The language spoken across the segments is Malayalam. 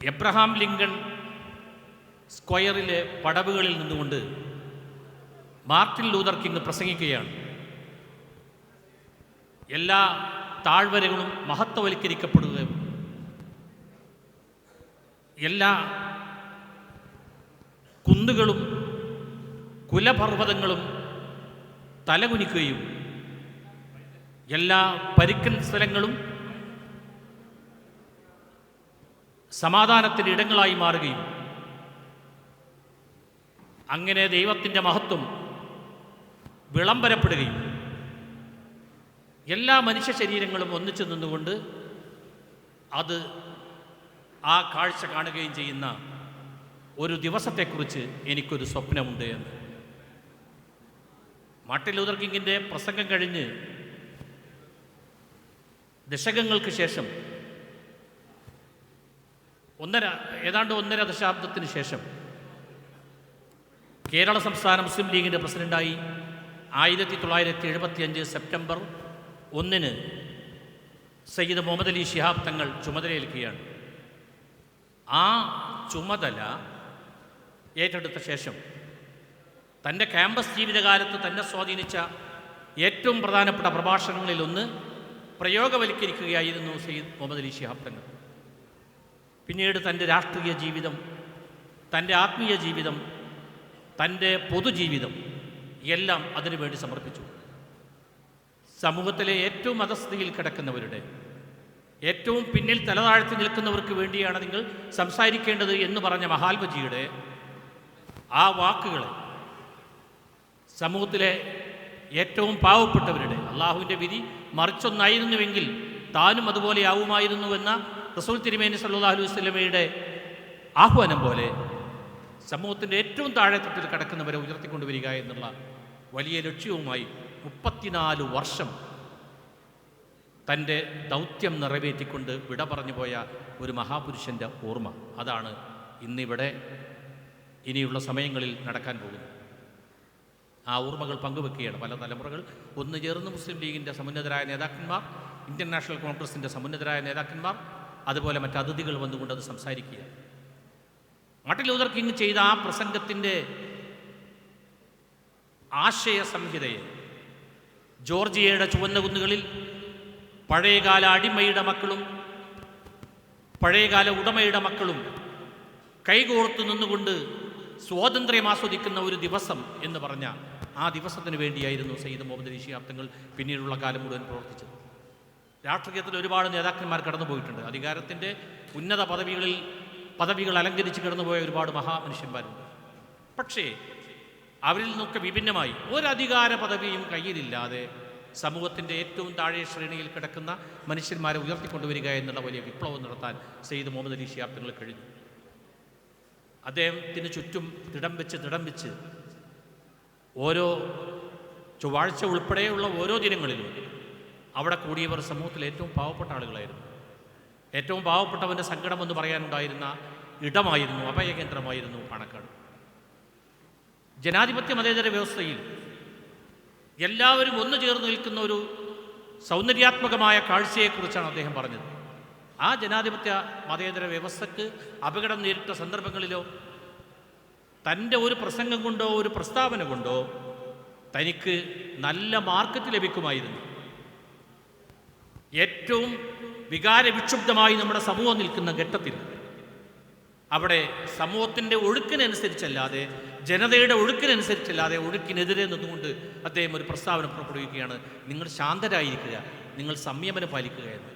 എബ്രഹാം ലിങ്കൺ സ്ക്വയറിലെ പടവുകളിൽ നിന്നുകൊണ്ട് മാർട്ടിൻ ലൂതർ കിങ് പ്രസംഗിക്കുകയാണ്. എല്ലാ താഴ്വരകളും മഹത്വവൽക്കരിക്കപ്പെടുകയും എല്ലാ കുന്നുകളും കുലപർവ്വതങ്ങളും തലകുനിക്കുകയും എല്ലാ പരുക്കൻ സ്ഥലങ്ങളും സമാധാനത്തിൻ്റെ ഇടങ്ങളായി മാറുകയും അങ്ങനെ ദൈവത്തിൻ്റെ മഹത്വം വിളംബരപ്പെടുകയും എല്ലാ മനുഷ്യ ശരീരങ്ങളും ഒന്നിച്ചു നിന്നുകൊണ്ട് അത് ആ കാഴ്ച കാണുകയും ചെയ്യുന്ന ഒരു ദിവസത്തെക്കുറിച്ച് എനിക്കൊരു സ്വപ്നമുണ്ട് എന്ന്. മാർട്ടിൻ ലൂതർ കിങ്ങിൻ്റെ പ്രസംഗം കഴിഞ്ഞ് ദശകങ്ങൾക്ക് ശേഷം ഏതാണ്ട് 1.5 ദശാബ്ദത്തിന് ശേഷം കേരള സംസ്ഥാന മുസ്ലിം ലീഗിൻ്റെ പ്രസിഡൻ്റായി 1975 സെപ്റ്റംബർ 1 സയ്യിദ് മുഹമ്മദ് അലി ശിഹാബ് തങ്ങൾ ചുമതലയേൽക്കുകയാണ്. ആ ചുമതല ഏറ്റെടുത്ത ശേഷം തൻ്റെ ക്യാമ്പസ് ജീവിതകാലത്ത് തന്നെ സ്വാധീനിച്ച ഏറ്റവും പ്രധാനപ്പെട്ട പ്രഭാഷണങ്ങളിലൊന്ന് പ്രയോഗവൽക്കരിക്കുകയായിരുന്നു സയ്യിദ് മുഹമ്മദ് അലി ശിഹാബ് തങ്ങൾ. പിന്നീട് തൻ്റെ രാഷ്ട്രീയ ജീവിതം, തൻ്റെ ആത്മീയ ജീവിതം, തൻ്റെ പൊതുജീവിതം എല്ലാം അതിനുവേണ്ടി സമർപ്പിച്ചു. സമൂഹത്തിലെ ഏറ്റവും അധസ്ഥിതിയിൽ കിടക്കുന്നവരുടെ, ഏറ്റവും പിന്നിൽ തലതാഴ്ത്തി നിൽക്കുന്നവർക്ക് വേണ്ടിയാണ് നിങ്ങൾ സംസാരിക്കേണ്ടത് എന്ന് പറഞ്ഞ മഹാത്മജിയുടെ ആ വാക്കുകൾ സമൂഹത്തിലെ ഏറ്റവും പാവപ്പെട്ടവരുടെ, അള്ളാഹുവിൻ്റെ വിധി മറിച്ചൊന്നായിരുന്നുവെങ്കിൽ താനും അതുപോലെ ആവുമായിരുന്നുവെന്ന റസൂൽ തിരുമേനി സല്ലല്ലാഹു അലൈഹി വസല്ലമയുടെ ആഹ്വാനം പോലെ സമൂഹത്തിൻ്റെ ഏറ്റവും താഴെത്തട്ടിൽ കിടക്കുന്നവരെ ഉയർത്തിക്കൊണ്ടുവരിക എന്നുള്ള വലിയ ലക്ഷ്യവുമായി 34 വർഷം തൻ്റെ ദൗത്യം നിറവേറ്റിക്കൊണ്ട് വിട പറഞ്ഞു പോയ ഒരു മഹാപുരുഷൻ്റെ ഓർമ്മ, അതാണ് ഇന്നിവിടെ ഇനിയുള്ള സമയങ്ങളിൽ നടക്കാൻ പോകുന്നത്. ആ ഓർമ്മകൾ പങ്കുവെക്കുകയാണ് പല തലമുറകൾ ഒന്ന് ചേർന്ന് മുസ്ലിം ലീഗിൻ്റെ സമുന്നതരായ നേതാക്കന്മാർ, ഇന്ത്യൻ നാഷണൽ കോൺഗ്രസിൻ്റെ സമുന്നതരായ നേതാക്കന്മാർ, അതുപോലെ മറ്റ് അതിഥികൾ വന്നുകൊണ്ട് അത് സംസാരിക്കുക. മാർട്ടിൻ ലൂതർ കിങ് ചെയ്ത ആ പ്രസംഗത്തിൻ്റെ ആശയ സംഹിതയെ ജോർജിയയുടെ ചുവന്ന കുന്നുകളിൽ പഴയകാല അടിമയുടെ മക്കളും പഴയകാല ഉടമയുടെ മക്കളും കൈകോർത്തു നിന്നുകൊണ്ട് സ്വാതന്ത്ര്യം ആസ്വദിക്കുന്ന ഒരു ദിവസം എന്ന് പറഞ്ഞ ആ ദിവസത്തിന് വേണ്ടിയായിരുന്നു സയ്യിദ് മുഹമ്മദ് അലി ശിഹാബ് തങ്ങൾ പിന്നീടുള്ള കാലം മുഴുവൻ പ്രവർത്തിച്ചത്. രാഷ്ട്രീയത്തിൽ ഒരുപാട് നേതാക്കന്മാർ കടന്നുപോയിട്ടുണ്ട്. അധികാരത്തിൻ്റെ ഉന്നത പദവികൾ അലങ്കരിച്ച് കടന്നുപോയ ഒരുപാട് മഹാമനുഷ്യന്മാരുണ്ട്. പക്ഷേ അവരിൽ നിന്നൊക്കെ വിഭിന്നമായി ഒരധികാര പദവിയും കയ്യിലില്ലാതെ സമൂഹത്തിൻ്റെ ഏറ്റവും താഴെ ശ്രേണിയിൽ കിടക്കുന്ന മനുഷ്യന്മാരെ ഉയർത്തിക്കൊണ്ടുവരിക എന്നുള്ള വലിയ വിപ്ലവം നടത്താൻ സയ്യിദ് മുഹമ്മദ് അലി ശിഹാബ് തങ്ങൾ കഴിഞ്ഞു. അദ്ദേഹത്തിന് ചുറ്റും തിടം വെച്ച് ഓരോ ചൊവ്വാഴ്ച ഉൾപ്പെടെയുള്ള ഓരോ ദിനങ്ങളിലും അവിടെ കൂടിയവർ സമൂഹത്തിലെ ഏറ്റവും പാവപ്പെട്ട ആളുകളായിരുന്നു. ഏറ്റവും പാവപ്പെട്ടവൻ്റെ സങ്കടമെന്ന് പറയാനുണ്ടായിരുന്ന ഇടമായിരുന്നു, അഭയകേന്ദ്രമായിരുന്നു പാണക്കാട്. ജനാധിപത്യ മതേതര വ്യവസ്ഥയിൽ എല്ലാവരും ഒന്നു ചേർന്ന് നിൽക്കുന്ന ഒരു സൗന്ദര്യാത്മകമായ കാഴ്ചയെക്കുറിച്ചാണ് അദ്ദേഹം പറഞ്ഞത്. ആ ജനാധിപത്യ മതേതര വ്യവസ്ഥയ്ക്ക് അപകടം നേരിട്ട സന്ദർഭങ്ങളിലോ തൻ്റെ ഒരു പ്രസംഗം കൊണ്ടോ ഒരു പ്രസ്താവന കൊണ്ടോ തനിക്ക് നല്ല മാർക്കറ്റ് ലഭിക്കുമായിരുന്നു. ഏറ്റവും വികാരവിക്ഷുബ്ധമായി നമ്മുടെ സമൂഹം നിൽക്കുന്ന ഘട്ടത്തിൽ അവിടെ സമൂഹത്തിൻ്റെ ഒഴുക്കിനനുസരിച്ചല്ലാതെ, ജനതയുടെ ഒഴുക്കിനനുസരിച്ചല്ലാതെ ഒഴുക്കിനെതിരെ നിന്നുകൊണ്ട് അദ്ദേഹം ഒരു പ്രസ്താവന പുറപ്പെടുവിക്കുകയാണ്: നിങ്ങൾ ശാന്തരായിരിക്കുക, നിങ്ങൾ സംയമനം പാലിക്കുക എന്ന്.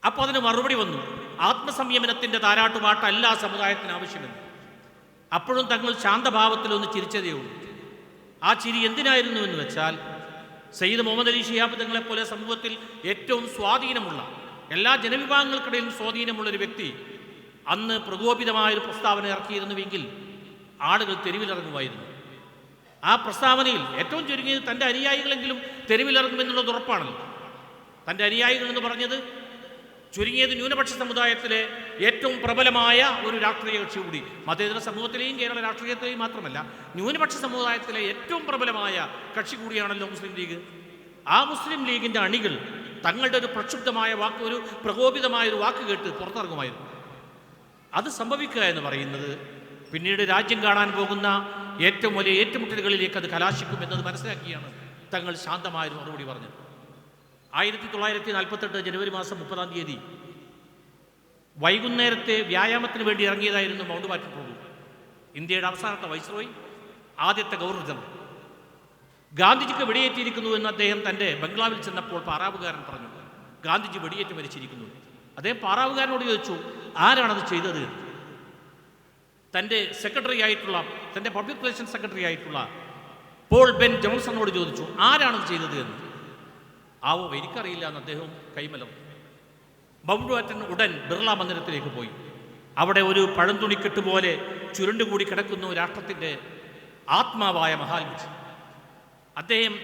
അപ്പോൾ അതിന് മറുപടി വന്നു, ആത്മസംയമനത്തിൻ്റെ താരാട്ടുപാട്ടല്ല സമുദായത്തിന് ആവശ്യമെന്ന്. അപ്പോഴും തങ്ങൾ ശാന്തഭാവത്തിലൊന്ന് ചിരിച്ചതേ ഉള്ളൂ. ആ ചിരി എന്തിനായിരുന്നു എന്ന് വെച്ചാൽ, സയ്യിദ് മുഹമ്മദ് അലി ശിഹാബ് തങ്ങളെപ്പോലെ സമൂഹത്തിൽ ഏറ്റവും സ്വാധീനമുള്ള, എല്ലാ ജനവിഭാഗങ്ങൾക്കിടയിലും സ്വാധീനമുള്ളൊരു വ്യക്തി അന്ന് പ്രകോപിതമായൊരു പ്രസ്താവന ഇറക്കിയിരുന്നുവെങ്കിൽ ആളുകൾ തെരുവിലിറങ്ങുമായിരുന്നു. ആ പ്രസ്താവനയിൽ ഏറ്റവും ചുരുങ്ങിയത് തൻ്റെ അനുയായികളെങ്കിലും തെരുവിലിറങ്ങുമെന്നുള്ളത് ഉറപ്പാണല്ലോ. തൻ്റെ അനുയായികൾ എന്ന് പറഞ്ഞത് ചുരുങ്ങിയത് ന്യൂനപക്ഷ സമുദായത്തിലെ ഏറ്റവും പ്രബലമായ ഒരു രാഷ്ട്രീയ കക്ഷി കൂടി, മതേതര സമൂഹത്തിലെയും കേരള രാഷ്ട്രീയത്തിലെയും മാത്രമല്ല ന്യൂനപക്ഷ സമുദായത്തിലെ ഏറ്റവും പ്രബലമായ കക്ഷി കൂടിയാണല്ലോ മുസ്ലിം ലീഗ്. ആ മുസ്ലിം ലീഗിൻ്റെ അണികൾ തങ്ങളുടെ ഒരു പ്രക്ഷുബ്ധമായ വാക്ക്, ഒരു പ്രകോപിതമായൊരു വാക്ക് കേട്ട് പുറത്തിറങ്ങുമായിരുന്നു. അത് സംഭവിക്കുക എന്ന് പറയുന്നത് പിന്നീട് രാജ്യം കാണാൻ പോകുന്ന ഏറ്റവും വലിയ ഏറ്റുമുട്ടലുകളിലേക്ക് അത് കലാശിക്കും എന്നത് മനസ്സിലാക്കിയാണ് തങ്ങൾ ശാന്തമായൊരു മറുപടി പറഞ്ഞത്. 1948 ജനുവരി മാസം 30-ാം തീയതി വൈകുന്നേരത്തെ വ്യായാമത്തിന് വേണ്ടി ഇറങ്ങിയതായിരുന്നു മൗണ്ട് ബാറ്റൻ പ്രഭു, ഇന്ത്യയുടെ അവസാനത്തെ വൈസ്രോയി, ആദ്യത്തെ ഗവർണർ ജനറൽ. ഗാന്ധിജിക്ക് വെടിയേറ്റിരിക്കുന്നു എന്ന് അദ്ദേഹം തൻ്റെ ബംഗ്ലാവിൽ ചെന്നപ്പോൾ പാറാവുകാരൻ പറഞ്ഞു, ഗാന്ധിജി വെടിയേറ്റ് മരിച്ചിരിക്കുന്നു. അദ്ദേഹം പാറാവുകാരനോട് ചോദിച്ചു, ആരാണത് ചെയ്തത്? തൻ്റെ സെക്രട്ടറി ആയിട്ടുള്ള, തൻ്റെ പബ്ലിക് റിലേഷൻ സെക്രട്ടറി ആയിട്ടുള്ള പോൾ ബെൻ ജോൺസണോട് ചോദിച്ചു, ആരാണത് ചെയ്തത് എന്ന്. ആവോ, എനിക്കറിയില്ല എന്ന് അദ്ദേഹം കൈമലർന്നു. മൗണ്ട് ബാറ്റൻ ഉടൻ ബിർള മന്ദിരത്തിലേക്ക് പോയി. അവിടെ ഒരു പഴംതുണിക്കെട്ട് പോലെ ചുരുണ്ടുകൂടി കിടക്കുന്നു രാഷ്ട്രത്തിൻ്റെ ആത്മാവായ മഹാത്മജി. അദ്ദേഹം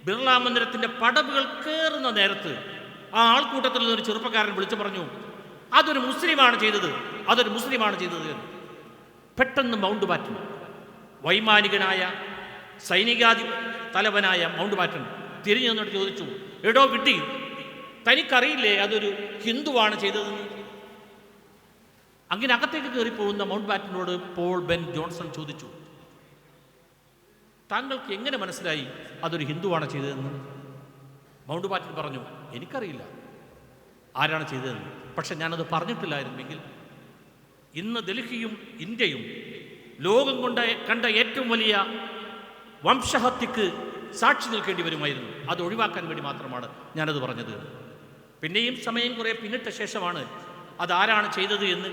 ബിർള മന്ദിരത്തിൻ്റെ പടവുകൾ കയറുന്ന നേരത്ത് ആ ആൾക്കൂട്ടത്തിൽ നിന്നൊരു ചെറുപ്പക്കാരൻ വിളിച്ചു പറഞ്ഞു, അതൊരു മുസ്ലിമാണ് ചെയ്തത്, അതൊരു മുസ്ലിമാണ് ചെയ്തത് എന്ന്. പെട്ടെന്ന് മൗണ്ട് ബാറ്റൻ, വൈമാനികനായ സൈനികാധി തലവനായ മൗണ്ട് ബാറ്റൻ തിരിഞ്ഞു നിന്നിട്ട് ചോദിച്ചു, എടോ വിഡ്ഢി, തനിക്കറിയില്ലേ അതൊരു ഹിന്ദുവാണ് ചെയ്തതെന്ന്? അങ്ങനെ അകത്തേക്ക് കയറിപ്പോകുന്ന മൗണ്ട് ബാറ്റനോട് പോൾ ബെൻ ജോൺസൺ ചോദിച്ചു, താങ്കൾക്ക് എങ്ങനെ മനസ്സിലായി അതൊരു ഹിന്ദുവാണ് ചെയ്തതെന്ന്? മൗണ്ട് ബാറ്റൻ പറഞ്ഞു, എനിക്കറിയില്ല ആരാണ് ചെയ്തതെന്ന്, പക്ഷെ ഞാനത് പറഞ്ഞിട്ടില്ലായിരുന്നെങ്കിൽ ഇന്ന് ഡൽഹിയും ഇന്ത്യയും ലോകം കണ്ട ഏറ്റവും വലിയ വംശഹത്യക്ക് സാക്ഷി നിൽക്കേണ്ടി വരുമായിരുന്നു. അത് ഒഴിവാക്കാൻ വേണ്ടി മാത്രമാണ് ഞാനത് പറഞ്ഞത്. പിന്നെയും സമയം കുറേ പിന്നിട്ട ശേഷമാണ് അതാരാണ് ചെയ്തത് എന്ന്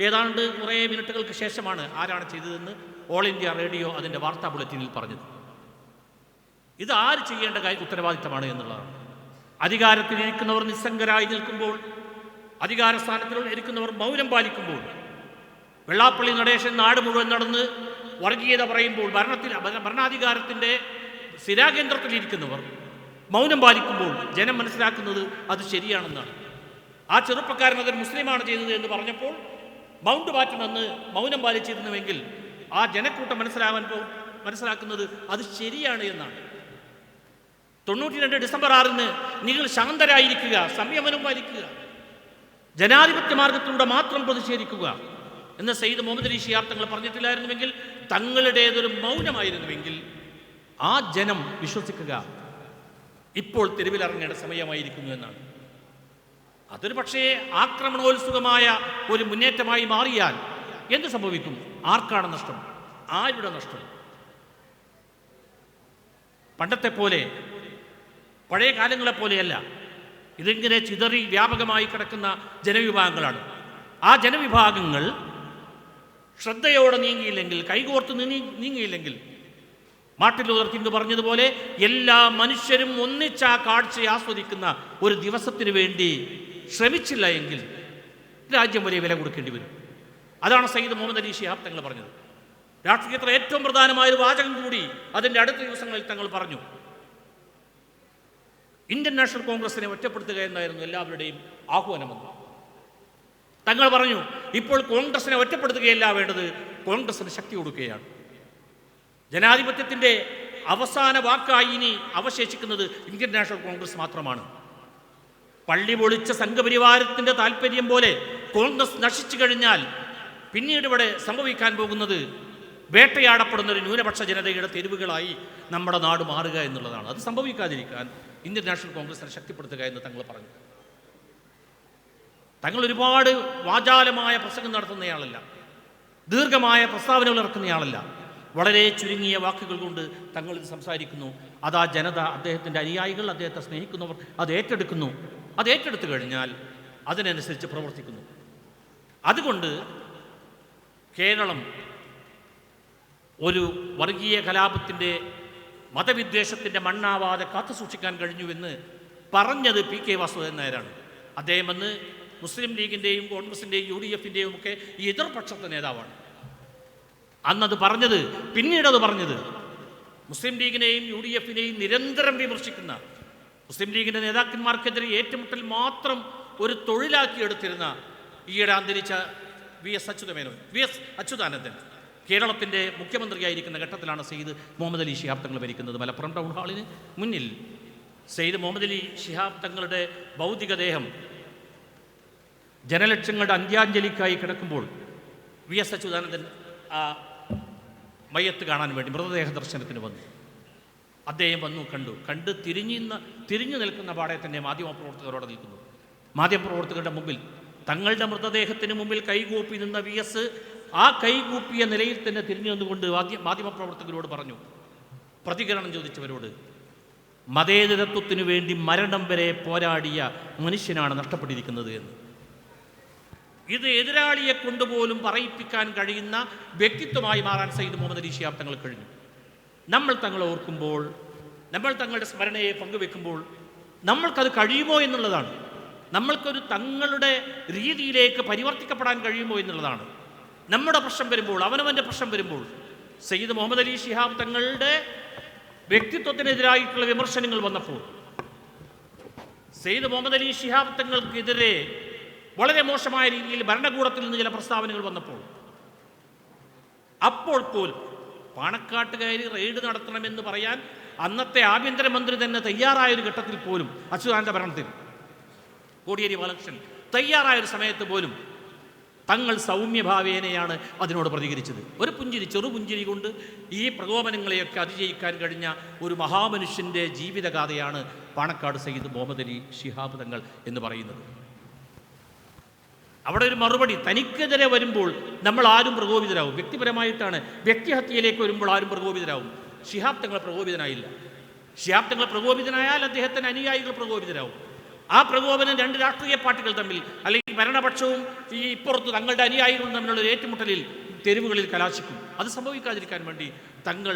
ഏതാണ്ട് കുറേ മിനിറ്റുകൾക്ക് ശേഷമാണ് ആരാണ് ചെയ്തതെന്ന് ഓൾ ഇന്ത്യ റേഡിയോ അതിൻ്റെ വാർത്താ ബുള്ളറ്റിനിൽ പറഞ്ഞത്. ഇത് ആര് ചെയ്യേണ്ട ഉത്തരവാദിത്തമാണ് എന്നുള്ളതാണ്. അധികാരത്തിലിരിക്കുന്നവർ നിസ്സംഗരായി നിൽക്കുമ്പോൾ, അധികാരസ്ഥാനത്തിൽ ഇരിക്കുന്നവർ മൗനം പാലിക്കുമ്പോൾ, വെള്ളാപ്പള്ളി നടേശൻ നാട് മുഴുവൻ നടന്ന് വർഗീയത പറയുമ്പോൾ, ഭരണാധികാരത്തിൻ്റെ സ്ഥിരാകേന്ദ്രത്തിലിരിക്കുന്നവർ മൗനം പാലിക്കുമ്പോൾ ജനം മനസ്സിലാക്കുന്നത് അത് ശരിയാണെന്നാണ്. ആ ചെറുപ്പക്കാരൻ അതൊരു മുസ്ലിമാണ് ചെയ്തത് എന്ന് പറഞ്ഞപ്പോൾ മൗണ്ട് ബാറ്റൻ അന്ന് മൗനം പാലിച്ചിരുന്നുവെങ്കിൽ ആ ജനക്കൂട്ടം മനസ്സിലാക്കുന്നത് അത് ശരിയാണ് എന്നാണ്. 92 ഡിസംബർ 6 നിങ്ങൾ ശാന്തരായിരിക്കുക, സംയമനം പാലിക്കുക, ജനാധിപത്യ മാർഗത്തിലൂടെ മാത്രം പ്രതിഷേധിക്കുക എന്ന് സയ്യിദ് മുഹമ്മദ് അലി ശിഹാബ് തങ്ങൾ പറഞ്ഞിട്ടില്ലായിരുന്നുവെങ്കിൽ, തങ്ങളുടേതൊരു മൗനമായിരുന്നുവെങ്കിൽ ആ ജനം വിശ്വസിക്കുക ഇപ്പോൾ തെരുവിലിറങ്ങേണ്ട സമയമായിരിക്കുന്നു എന്നാണ്. അതൊരു പക്ഷേ ആക്രമണോത്സുകമായ ഒരു മുന്നേറ്റമായി മാറിയാൽ എന്ത് സംഭവിക്കും? ആർക്കാണ് നഷ്ടം? ആരുടെ നഷ്ടം? പണ്ടത്തെ പോലെ, പഴയ കാലങ്ങളെപ്പോലെയല്ല. ഇതിങ്ങനെ ചിതറി വ്യാപകമായി കിടക്കുന്ന ജനവിഭാഗങ്ങളാണ്. ആ ജനവിഭാഗങ്ങൾ ശ്രദ്ധയോടെ നീങ്ങിയില്ലെങ്കിൽ, കൈകോർത്ത് നീങ്ങിയില്ലെങ്കിൽ, മാർട്ടിൻ ലൂതർ കിംഗ് പറഞ്ഞതുപോലെ എല്ലാ മനുഷ്യരും ഒന്നിച്ച് ആ കാഴ്ചയെ ആസ്വദിക്കുന്ന ഒരു ദിവസത്തിന് വേണ്ടി ശ്രമിച്ചില്ല എങ്കിൽ രാജ്യം വലിയ വില കൊടുക്കേണ്ടി വരും. അതാണ് സയ്യിദ് മുഹമ്മദ് അലി ശിഹാബ് തങ്ങൾ പറഞ്ഞത്. രാഷ്ട്രീയത്തിൽ ഏറ്റവും പ്രധാനമായൊരു വാചകം കൂടി അതിൻ്റെ അടുത്ത ദിവസങ്ങളിൽ തങ്ങൾ പറഞ്ഞു. ഇന്ത്യൻ നാഷണൽ കോൺഗ്രസിനെ ഒറ്റപ്പെടുത്തുക എന്നായിരുന്നു എല്ലാവരുടെയും ആഹ്വാനമെന്ന്. തങ്ങൾ പറഞ്ഞു, ഇപ്പോൾ കോൺഗ്രസിനെ ഒറ്റപ്പെടുത്തുകയല്ല വേണ്ടത്, കോൺഗ്രസിന് ശക്തി കൊടുക്കുകയാണ്. ജനാധിപത്യത്തിൻ്റെ അവസാന വാക്കായി ഇനി അവശേഷിക്കുന്നത് ഇന്ത്യൻ നാഷണൽ കോൺഗ്രസ് മാത്രമാണ്. പള്ളി പൊളിച്ച സംഘപരിവാരത്തിൻ്റെ താല്പര്യം പോലെ കോൺഗ്രസ് നശിച്ചു കഴിഞ്ഞാൽ പിന്നീട് ഇവിടെ സംഭവിക്കാൻ പോകുന്നത് വേട്ടയാടപ്പെടുന്ന ഒരു ന്യൂനപക്ഷ ജനതയുടെ തെരുവുകളായി നമ്മുടെ നാട് മാറുക എന്നുള്ളതാണ്. അത് സംഭവിക്കാതിരിക്കാൻ ഇന്ത്യൻ നാഷണൽ കോൺഗ്രസിനെ ശക്തിപ്പെടുത്തുക എന്ന് തങ്ങൾ പറഞ്ഞു. തങ്ങൾ ഒരുപാട് വാചാലമായ പ്രസംഗം നടത്തുന്നയാളല്ല, ദീർഘമായ പ്രസ്താവനകൾ ഇറക്കുന്നയാളല്ല. വളരെ ചുരുങ്ങിയ വാക്കുകൾ കൊണ്ട് തങ്ങൾ ഇത് സംസാരിക്കുന്നു. അത് ആ ജനത, അദ്ദേഹത്തിൻ്റെ അനുയായികൾ, അദ്ദേഹത്തെ സ്നേഹിക്കുന്നവർ അത് ഏറ്റെടുക്കുന്നു. അത് ഏറ്റെടുത്തു കഴിഞ്ഞാൽ അതിനനുസരിച്ച് പ്രവർത്തിക്കുന്നു. അതുകൊണ്ട് കേരളം ഒരു വർഗീയ കലാപത്തിൻ്റെ, മതവിദ്വേഷത്തിൻ്റെ മണ്ണാവാതെ കാത്തു സൂക്ഷിക്കാൻ കഴിഞ്ഞുവെന്ന് പറഞ്ഞത് PK വാസുദേവൻ നായരാണ്. അദ്ദേഹം അന്ന് മുസ്ലിം ലീഗിൻ്റെയും കോൺഗ്രസിൻ്റെയും UDF-ൻ്റെയും ഒക്കെ ഈ എതിർപക്ഷത്തെ നേതാവാണ്. അന്നത് പറഞ്ഞത്, പിന്നീടത് പറഞ്ഞത് മുസ്ലിം ലീഗിനെയും UDF-നെയും നിരന്തരം വിമർശിക്കുന്ന, മുസ്ലിം ലീഗിൻ്റെ നേതാക്കന്മാർക്കെതിരെ ഏറ്റുമുട്ടൽ മാത്രം ഒരു തൊഴിലാക്കി എടുത്തിരുന്ന ഈയിടെ അന്തരിച്ച VS അച്യുതാനന്ദൻ കേരളത്തിൻ്റെ മുഖ്യമന്ത്രിയായിരിക്കുന്ന ഘട്ടത്തിലാണ് സയ്യിദ് മുഹമ്മദ് അലി ശിഹാബ് തങ്ങൾ ഭരിക്കുന്നത്. മലപ്പുറം ടൗൺ ഹാളിന് മുന്നിൽ സയ്യിദ് മുഹമ്മദ് അലി ശിഹാബ് തങ്ങളുടെ ഭൗതികദേഹം ജനലക്ഷങ്ങളുടെ അന്ത്യാഞ്ജലിക്കായി കിടക്കുമ്പോൾ വി എസ് അച്യുതാനന്ദൻ ആ മയ്യത്ത് കാണാൻ വേണ്ടി മൃതദേഹ ദർശനത്തിന് വന്നു. അദ്ദേഹം വന്നു, കണ്ട് തിരിഞ്ഞു നിൽക്കുന്ന പാടെ തന്നെ മാധ്യമപ്രവർത്തകരോടെ നിൽക്കുന്നു. മാധ്യമപ്രവർത്തകരുടെ മുമ്പിൽ തങ്ങളുടെ മൃതദേഹത്തിന് മുമ്പിൽ കൈകൂപ്പി നിന്ന വി എസ് ആ കൈകൂപ്പിയ നിലയിൽ തന്നെ തിരിഞ്ഞു നിന്നുകൊണ്ട് മാധ്യമപ്രവർത്തകരോട് പറഞ്ഞു, പ്രതികരണം ചോദിച്ചവരോട്, മതേതരത്വത്തിനു വേണ്ടി മരണം വരെ പോരാടിയ മനുഷ്യനാണ് നഷ്ടപ്പെട്ടിരിക്കുന്നത് എന്ന്. ഇത് എതിരാളിയെ കൊണ്ടുപോലും പറയിപ്പിക്കാൻ കഴിയുന്ന വ്യക്തിത്വമായി മാറാൻ സയ്യിദ് മുഹമ്മദ് അലി ശിഹാബ് തങ്ങൾ കഴിഞ്ഞു. നമ്മൾ തങ്ങളെ ഓർക്കുമ്പോൾ, നമ്മൾ തങ്ങളുടെ സ്മരണയെ പങ്കുവെക്കുമ്പോൾ നമ്മൾക്കത് കഴിയുമോ എന്നുള്ളതാണ്. നമ്മൾക്കൊരു തങ്ങളുടെ രീതിയിലേക്ക് പരിവർത്തിക്കപ്പെടാൻ കഴിയുമോ എന്നുള്ളതാണ്. നമ്മുടെ പ്രശ്നം വരുമ്പോൾ, അവനവൻ്റെ പ്രശ്നം വരുമ്പോൾ, സയ്യിദ് മുഹമ്മദ് അലി ശിഹാബ് തങ്ങളുടെ വ്യക്തിത്വത്തിനെതിരായിട്ടുള്ള വിമർശനങ്ങൾ വന്നപ്പോൾ, സയ്യിദ് മുഹമ്മദ് അലി ശിഹാബ് തങ്ങൾക്കെതിരെ വളരെ മോശമായ രീതിയിൽ ഭരണകൂടത്തിൽ നിന്ന് ചില പ്രസ്താവനകൾ വന്നപ്പോൾ, അപ്പോൾ പോലും പാണക്കാട്ടുകാരി റെയ്ഡ് നടത്തണമെന്ന് പറയാൻ അന്നത്തെ ആഭ്യന്തരമന്ത്രി തന്നെ തയ്യാറായൊരു ഘട്ടത്തിൽ പോലും, അച്യുതാനന്ദ ഭരണത്തിൽ കോടിയേരി ബാലകൃഷ്ണൻ തയ്യാറായൊരു സമയത്ത് പോലും തങ്ങൾ സൗമ്യഭാവേനയാണ് അതിനോട് പ്രതികരിച്ചത്. ഒരു പുഞ്ചിരി, ചെറുപുഞ്ചിരി കൊണ്ട് ഈ പ്രകോപനങ്ങളെയൊക്കെ അതിജയിക്കാൻ കഴിഞ്ഞ ഒരു മഹാമനുഷ്യൻ്റെ ജീവിതഗാഥയാണ് പാണക്കാട് സയ്യിദ് മുഹമ്മദ് അലി ശിഹാബ് തങ്ങൾ എന്ന് പറയുന്നത്. അവിടെ ഒരു മറുപടി, തനിക്കെതിരെ വരുമ്പോൾ നമ്മൾ ആരും പ്രകോപിതരാകും. വ്യക്തിപരമായിട്ടാണ്, വ്യക്തിഹത്യയിലേക്ക് വരുമ്പോൾ ആരും പ്രകോപിതരാകും. ശിഹാബ് തങ്ങൾ പ്രകോപിതനായില്ല. ശിഹാബ് തങ്ങൾ പ്രകോപിതനായാൽ അദ്ദേഹത്തിന് അനുയായികൾ പ്രകോപിതരാകും. ആ പ്രകോപനം രണ്ട് രാഷ്ട്രീയ പാർട്ടികൾ തമ്മിൽ, അല്ലെങ്കിൽ ഭരണപക്ഷവും ഈ ഇപ്പുറത്ത് തങ്ങളുടെ അനുയായികളും തമ്മിലുള്ള ഏറ്റുമുട്ടലിൽ തെരുവുകളിൽ കലാശിക്കും. അത് സംഭവിക്കാതിരിക്കാൻ വേണ്ടി തങ്ങൾ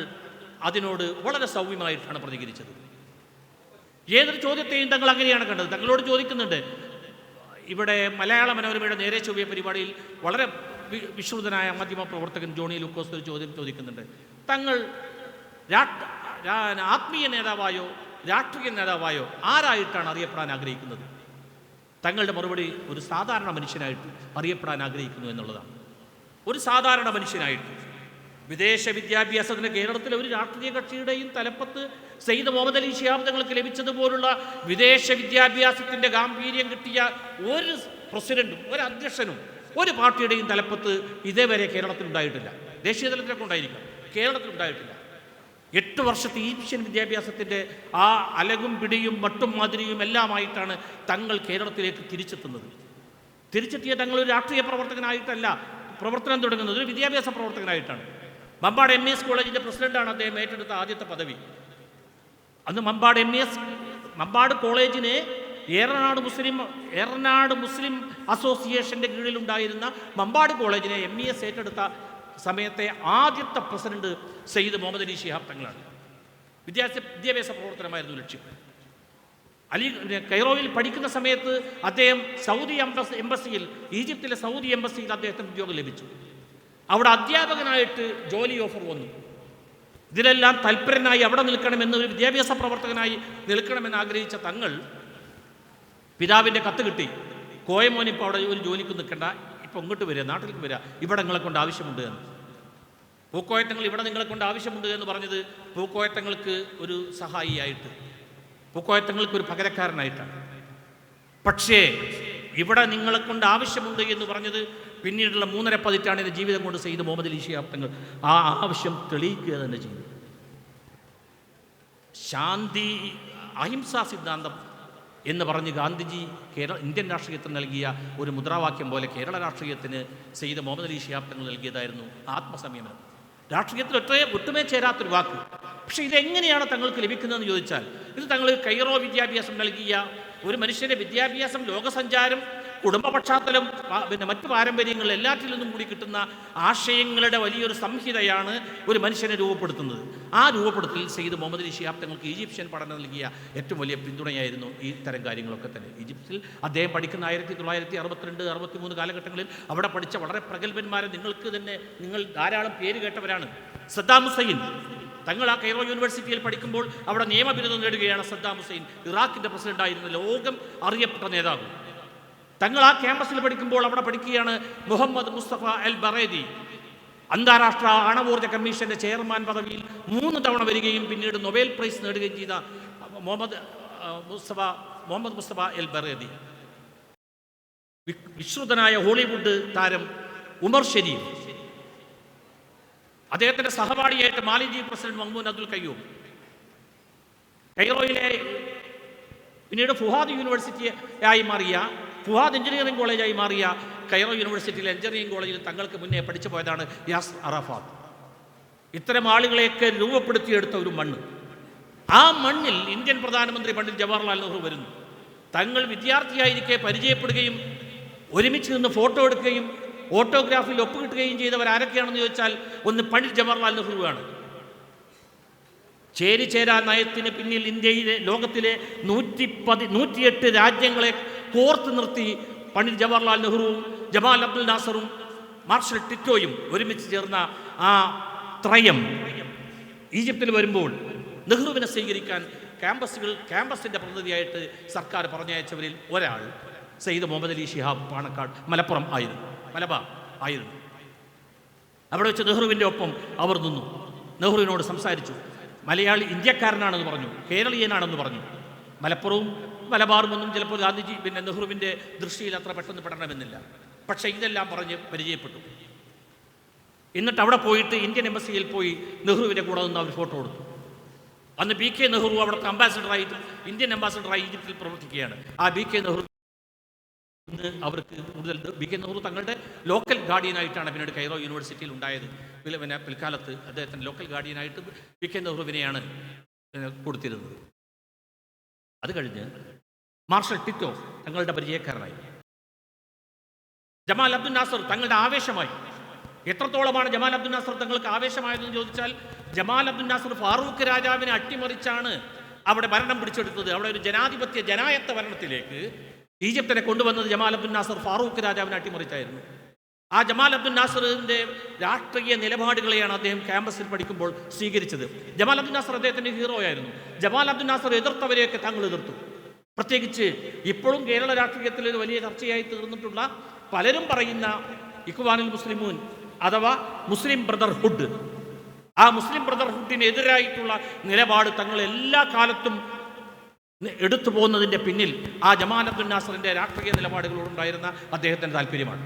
അതിനോട് വളരെ സൗമ്യമായിട്ടാണ് പ്രതികരിച്ചത്. ഏതൊരു ചോദ്യത്തെയും തങ്ങൾ അങ്ങനെയാണ് കണ്ടത്. തങ്ങളോട് ചോദിക്കുന്നുണ്ട്, ഇവിടെ മലയാള മനോരമയുടെ നേരെ ചൊവ്വ പരിപാടിയിൽ വളരെ വിശ്രുതനായ മാധ്യമ പ്രവർത്തകൻ ജോണി ലൂക്കോസ് ഒരു ചോദ്യം ചോദിക്കുന്നുണ്ട്, തങ്ങൾ ആത്മീയ നേതാവായോ രാഷ്ട്രീയ നേതാവായോ ആരായിട്ടാണ് അറിയപ്പെടാൻ ആഗ്രഹിക്കുന്നത്? തങ്ങളുടെ മറുപടി, ഒരു സാധാരണ മനുഷ്യനായിട്ട് അറിയപ്പെടാൻ ആഗ്രഹിക്കുന്നു എന്നുള്ളതാണ്. ഒരു സാധാരണ മനുഷ്യനായിട്ട്. വിദേശ വിദ്യാഭ്യാസത്തിന് കേരളത്തിലെ ഒരു രാഷ്ട്രീയ കക്ഷിയുടെയും തലപ്പത്ത് സയ്യിദ് മുഹമ്മദ് അലി ശിഹാബ് തങ്ങൾക്ക് ലഭിച്ചതുപോലുള്ള വിദേശ വിദ്യാഭ്യാസത്തിൻ്റെ ഗാംഭീര്യം കിട്ടിയ ഒരു പ്രസിഡന്റും ഒരു അധ്യക്ഷനും ഒരു പാർട്ടിയുടെയും തലപ്പത്ത് ഇതേവരെ കേരളത്തിലുണ്ടായിട്ടില്ല. ദേശീയ തലത്തിലൊക്കെ ഉണ്ടായിരിക്കാം, കേരളത്തിലുണ്ടായിട്ടില്ല. 8 വർഷത്തെ ഈജിപ്ഷ്യൻ വിദ്യാഭ്യാസത്തിൻ്റെ ആ അലകും പിടിയും മട്ടും മാതിരിയും എല്ലാമായിട്ടാണ് തങ്ങൾ കേരളത്തിലേക്ക് തിരിച്ചെത്തുന്നത്. തിരിച്ചെത്തിയ തങ്ങൾ ഒരു രാഷ്ട്രീയ പ്രവർത്തകനായിട്ടല്ല പ്രവർത്തനം തുടങ്ങുന്നത്, ഒരു വിദ്യാഭ്യാസ പ്രവർത്തകനായിട്ടാണ്. മമ്പാട് MES കോളേജിൻ്റെ പ്രസിഡന്റാണ് അദ്ദേഹം ഏറ്റെടുത്ത ആദ്യത്തെ പദവി. അന്ന് മമ്പാട് കോളേജിനെ ഏറനാട് മുസ്ലിം അസോസിയേഷൻ്റെ കീഴിലുണ്ടായിരുന്ന മമ്പാട് കോളേജിനെ MES ഏറ്റെടുത്ത സമയത്തെ ആദ്യത്തെ പ്രസിഡന്റ് സയ്യിദ് മുഹമ്മദ് അലി ശിഹാബ് തങ്ങളാണ്. വിദ്യാഭ്യാസ പ്രവർത്തനമായിരുന്നു ലക്ഷ്യം. കൈറോയിൽ പഠിക്കുന്ന സമയത്ത് അദ്ദേഹം ഈജിപ്തിലെ സൗദി എംബസിയിൽ അദ്ദേഹത്തിന് ഉദ്യോഗം ലഭിച്ചു. അവിടെ അധ്യാപകനായിട്ട് ജോലി ഓഫർ വന്നു. ഇതിലെല്ലാം തൽപരനായി അവിടെ നിൽക്കണമെന്ന്, ഒരു വിദ്യാഭ്യാസ പ്രവർത്തകനായി നിൽക്കണമെന്ന് ആഗ്രഹിച്ച തങ്ങൾ പിതാവിൻ്റെ കത്ത് കിട്ടി, കോയമോൻ ഇപ്പോൾ അവിടെ ഒരു ജോലിക്ക് നിൽക്കണ്ട, ഇപ്പോൾ ഇങ്ങോട്ട് വരിക, നാട്ടിലേക്ക് വരിക, ഇവിടെ നിങ്ങളെ കൊണ്ട് ആവശ്യമുണ്ട് എന്ന്. പൂക്കോയത്തങ്ങൾ ഇവിടെ നിങ്ങളെ കൊണ്ട് ആവശ്യമുണ്ട് എന്ന് പറഞ്ഞത് പൂക്കോയത്തങ്ങൾക്ക് ഒരു സഹായിയായിട്ട്, പൂക്കോയത്തങ്ങൾക്ക് ഒരു പകരക്കാരനായിട്ടാണ്. പക്ഷേ ഇവിടെ നിങ്ങളെ കൊണ്ട് ആവശ്യമുണ്ട് എന്ന് പറഞ്ഞത് പിന്നീടുള്ള 3.5 പതിറ്റാണ്ടിൻ്റെ ജീവിതം കൊണ്ട് സയ്യിദ് മുഹമ്മദ് അലി ശിഹാബ് തങ്ങൾ ആ ആവശ്യം തെളിയിക്കുക തന്നെ ചെയ്തു. ശാന്തി അഹിംസാ സിദ്ധാന്തം എന്ന് പറഞ്ഞ് ഗാന്ധിജി ഇന്ത്യൻ രാഷ്ട്രീയത്തിന് നൽകിയ ഒരു മുദ്രാവാക്യം പോലെ കേരള രാഷ്ട്രീയത്തിന് സയ്യിദ് മുഹമ്മദ് അലി ശിഹാബ് തങ്ങൾ നൽകിയതായിരുന്നു ആത്മസംയമനം. രാഷ്ട്രീയത്തിൽ ഒട്ടുമേ ചേരാത്തൊരു വാക്ക്. പക്ഷേ ഇതെങ്ങനെയാണ് തങ്ങൾക്ക് ലഭിക്കുന്നതെന്ന് ചോദിച്ചാൽ, ഇത് തങ്ങൾ കൈറോ വിദ്യാഭ്യാസം നൽകിയ ഒരു മനുഷ്യൻ്റെ വിദ്യാഭ്യാസം, ലോകസഞ്ചാരം, കുടുംബ പശ്ചാത്തലം, പിന്നെ മറ്റു പാരമ്പര്യങ്ങൾ എല്ലാറ്റിൽ നിന്നും കൂടി കിട്ടുന്ന ആശയങ്ങളുടെ വലിയൊരു സംഹിതയാണ് ഒരു മനുഷ്യനെ രൂപപ്പെടുത്തുന്നത്. ആ രൂപപ്പെടുത്തലിൽ സയ്യിദ് മുഹമ്മദ് അലി ശിഹാബ് തങ്ങൾക്ക് ഈജിപ്ഷ്യൻ പഠനം നൽകിയ ഏറ്റവും വലിയ പിന്തുണയായിരുന്നു ഈ തരം കാര്യങ്ങളൊക്കെ തന്നെ. ഈജിപ്തിൽ അദ്ദേഹം പഠിക്കുന്ന 1962, 63 കാലഘട്ടങ്ങളിൽ അവിടെ പഠിച്ച വളരെ പ്രഗത്ഭന്മാരെ നിങ്ങൾ ധാരാളം പേര് കേട്ടവരാണ്. സദ്ദാം ഹുസൈൻ തങ്ങൾ ആ കൈറോ യൂണിവേഴ്സിറ്റിയിൽ പഠിക്കുമ്പോൾ അവിടെ നിയമബിരുദം നേടുകയാണ്. സദ്ദാം ഹുസൈൻ ഇറാഖിൻ്റെ പ്രസിഡന്റായിരുന്ന ലോകം അറിയപ്പെട്ട നേതാവ്. തങ്ങൾ ആ ക്യാമ്പസിൽ പഠിക്കുമ്പോൾ അവിടെ പഠിക്കുകയാണ് മുഹമ്മദ് മുസ്തഫ അൽ ബറേദി. അന്താരാഷ്ട്ര ആണവോർജ കമ്മീഷന്റെ ചെയർമാൻ പദവിയിൽ 3 തവണ വരികയും പിന്നീട് നൊബേൽ പ്രൈസ് നേടുകയും ചെയ്ത മുഹമ്മദ് മുസ്തഫ അൽ ബറേദി. വിശ്രുതനായ ഹോളിവുഡ് താരം ഉമർ ഷെരീഫ്, അദ്ദേഹത്തിൻ്റെ സഹപാഠിയായിട്ട് മാലിദ്വീപ് പ്രസിഡന്റ് മഹ്മൂദ് അബ്ദുൽ ഖയ്യൂം, കൈറോയിലെ പിന്നീട് ഫുഹാദ് യൂണിവേഴ്സിറ്റിയായി മാറിയ ഫുഹാദ് എഞ്ചിനീയറിംഗ് കോളേജായി മാറിയ കൈറോ യൂണിവേഴ്സിറ്റിയിലെ എഞ്ചിനീയറിംഗ് കോളേജിൽ തങ്ങൾക്ക് മുന്നേ പഠിച്ചു പോയതാണ് യാസർ അറാഫാത്ത്. ഇത്തരം ആളുകളെയൊക്കെ രൂപപ്പെടുത്തിയെടുത്ത ഒരു മണ്ണ്. ആ മണ്ണിൽ ഇന്ത്യൻ പ്രധാനമന്ത്രി പണ്ഡിറ്റ് ജവഹർലാൽ നെഹ്റു വരുന്നു. തങ്ങൾ വിദ്യാർത്ഥിയായിരിക്കെ പരിചയപ്പെടുകയും ഒരുമിച്ച് നിന്ന് ഫോട്ടോ എടുക്കുകയും ഓട്ടോഗ്രാഫിൽ ഒപ്പുകിട്ടുകയും ചെയ്തവർ ആരൊക്കെയാണെന്ന് ചോദിച്ചാൽ ഒന്ന് പണ്ഡിറ്റ് ജവഹർലാൽ നെഹ്റുവാണ്. ചേരിചേരാ നയത്തിന് പിന്നിൽ ഇന്ത്യയിലെ ലോകത്തിലെ 108 രാജ്യങ്ങളെ കോർത്ത് നിർത്തി പണ്ഡിറ്റ് ജവഹർലാൽ നെഹ്റുവും ജമാൽ അബ്ദുൽ നാസറും മാർഷൽ ടിറ്റോയും ഒരുമിച്ച് ചേർന്ന ആ ത്രയം ഈജിപ്തിൽ വരുമ്പോൾ നെഹ്റുവിനെ സ്വീകരിക്കാൻ ക്യാമ്പസിൻ്റെ പ്രതിനിധിയായിട്ട് സർക്കാർ പറഞ്ഞയച്ചവരിൽ ഒരാൾ സയ്യിദ് മുഹമ്മദ് അലി ശിഹാബ് പാണക്കാട് മലബാർ ആയിരുന്നു. അവിടെ വെച്ച് നെഹ്റുവിൻ്റെ ഒപ്പം അവർ നിന്നു. നെഹ്റുവിനോട് സംസാരിച്ചു. മലയാളി ഇന്ത്യക്കാരനാണെന്ന് പറഞ്ഞു, കേരളീയനാണെന്ന് പറഞ്ഞു. മലപ്പുറവും മലബാറും ഒന്നും ചിലപ്പോൾ ഗാന്ധിജി നെഹ്റുവിൻ്റെ ദൃഷ്ടിയിൽ അത്ര പെട്ടെന്ന് പെടണമെന്നില്ല. പക്ഷേ ഇതെല്ലാം പറഞ്ഞ് പരിചയപ്പെട്ടു. എന്നിട്ട് അവിടെ പോയിട്ട് ഇന്ത്യൻ എംബസിയിൽ പോയി നെഹ്റുവിൻ്റെ കൂടെ നിന്ന് അവർ ഫോട്ടോ എടുത്തു. അന്ന് BK നെഹ്റു അവിടുത്തെ ഇന്ത്യൻ അംബാസഡറായി ഈജിപ്തിൽ പ്രവർത്തിക്കുകയാണ്. ആ BK നെഹ്റു ഇന്ന് അവർക്ക് കൂടുതൽ BK നെഹ്റു തങ്ങളുടെ ലോക്കൽ ഗാർഡിയനായിട്ടാണ് പിന്നീട് കൈറോ യൂണിവേഴ്സിറ്റിയിൽ ഉണ്ടായത്. പിൽക്കാലത്ത് അദ്ദേഹത്തിൻ്റെ ലോക്കൽ ഗാർഡിയനായിട്ട് BK നെഹ്റുവിനെയാണ് കൊടുത്തിരുന്നത്. അത് കഴിഞ്ഞ് മാർഷൽ ടിറ്റോ തങ്ങളുടെ പരിചയക്കാരനായി. ജമാൽ അബ്ദുൽ നാസർ തങ്ങളുടെ ആവേശമായി. എത്രത്തോളമാണ് ജമാൽ അബ്ദുൽ നാസർ തങ്ങൾക്ക് ആവേശമായതെന്ന് ചോദിച്ചാൽ, ജമാൽ അബ്ദുൽ നാസർ ഫാറൂഖ് രാജാവിനെ അട്ടിമറിച്ചാണ് അവിടെ ഭരണം പിടിച്ചെടുത്തത്. അവിടെ ഒരു ജനായത്ത ഭരണത്തിലേക്ക് ഈജിപ്തിനെ കൊണ്ടുവന്നത് ജമാൽ അബ്ദുൽ നാസർ ഫാറൂഖ് രാജാവിനെ അട്ടിമറിച്ചായിരുന്നു. ആ ജമാൽ അബ്ദുൽ നാസറിൻ്റെ രാഷ്ട്രീയ നിലപാടുകളെയാണ് അദ്ദേഹം ക്യാമ്പസിൽ പഠിക്കുമ്പോൾ സ്വീകരിച്ചത്. ജമാൽ അബ്ദുൽ നാസർ അദ്ദേഹത്തിൻ്റെ ഹീറോ ആയിരുന്നു. ജമാൽ അബ്ദുൽ നാസർ എതിർത്തവരെയൊക്കെ തങ്ങൾ എതിർത്തു. പ്രത്യേകിച്ച് ഇപ്പോഴും കേരള രാഷ്ട്രീയത്തിൽ ഒരു വലിയ ചർച്ചയായി തീർന്നിട്ടുള്ള പലരും പറയുന്ന ഇഖ്വാനുൽ മുസ്ലിമൂൻ അഥവാ മുസ്ലിം ബ്രദർഹുഡ്, ആ മുസ്ലിം ബ്രദർഹുഡിനെതിരായിട്ടുള്ള നിലപാട് തങ്ങൾ എല്ലാ കാലത്തും എടുത്തു പോകുന്നതിൻ്റെ പിന്നിൽ ആ ജമാൽ അബ്ദുൽ നാസറിൻ്റെ രാഷ്ട്രീയ നിലപാടുകളോടുണ്ടായിരുന്ന അദ്ദേഹത്തിൻ്റെ താല്പര്യമാണ്.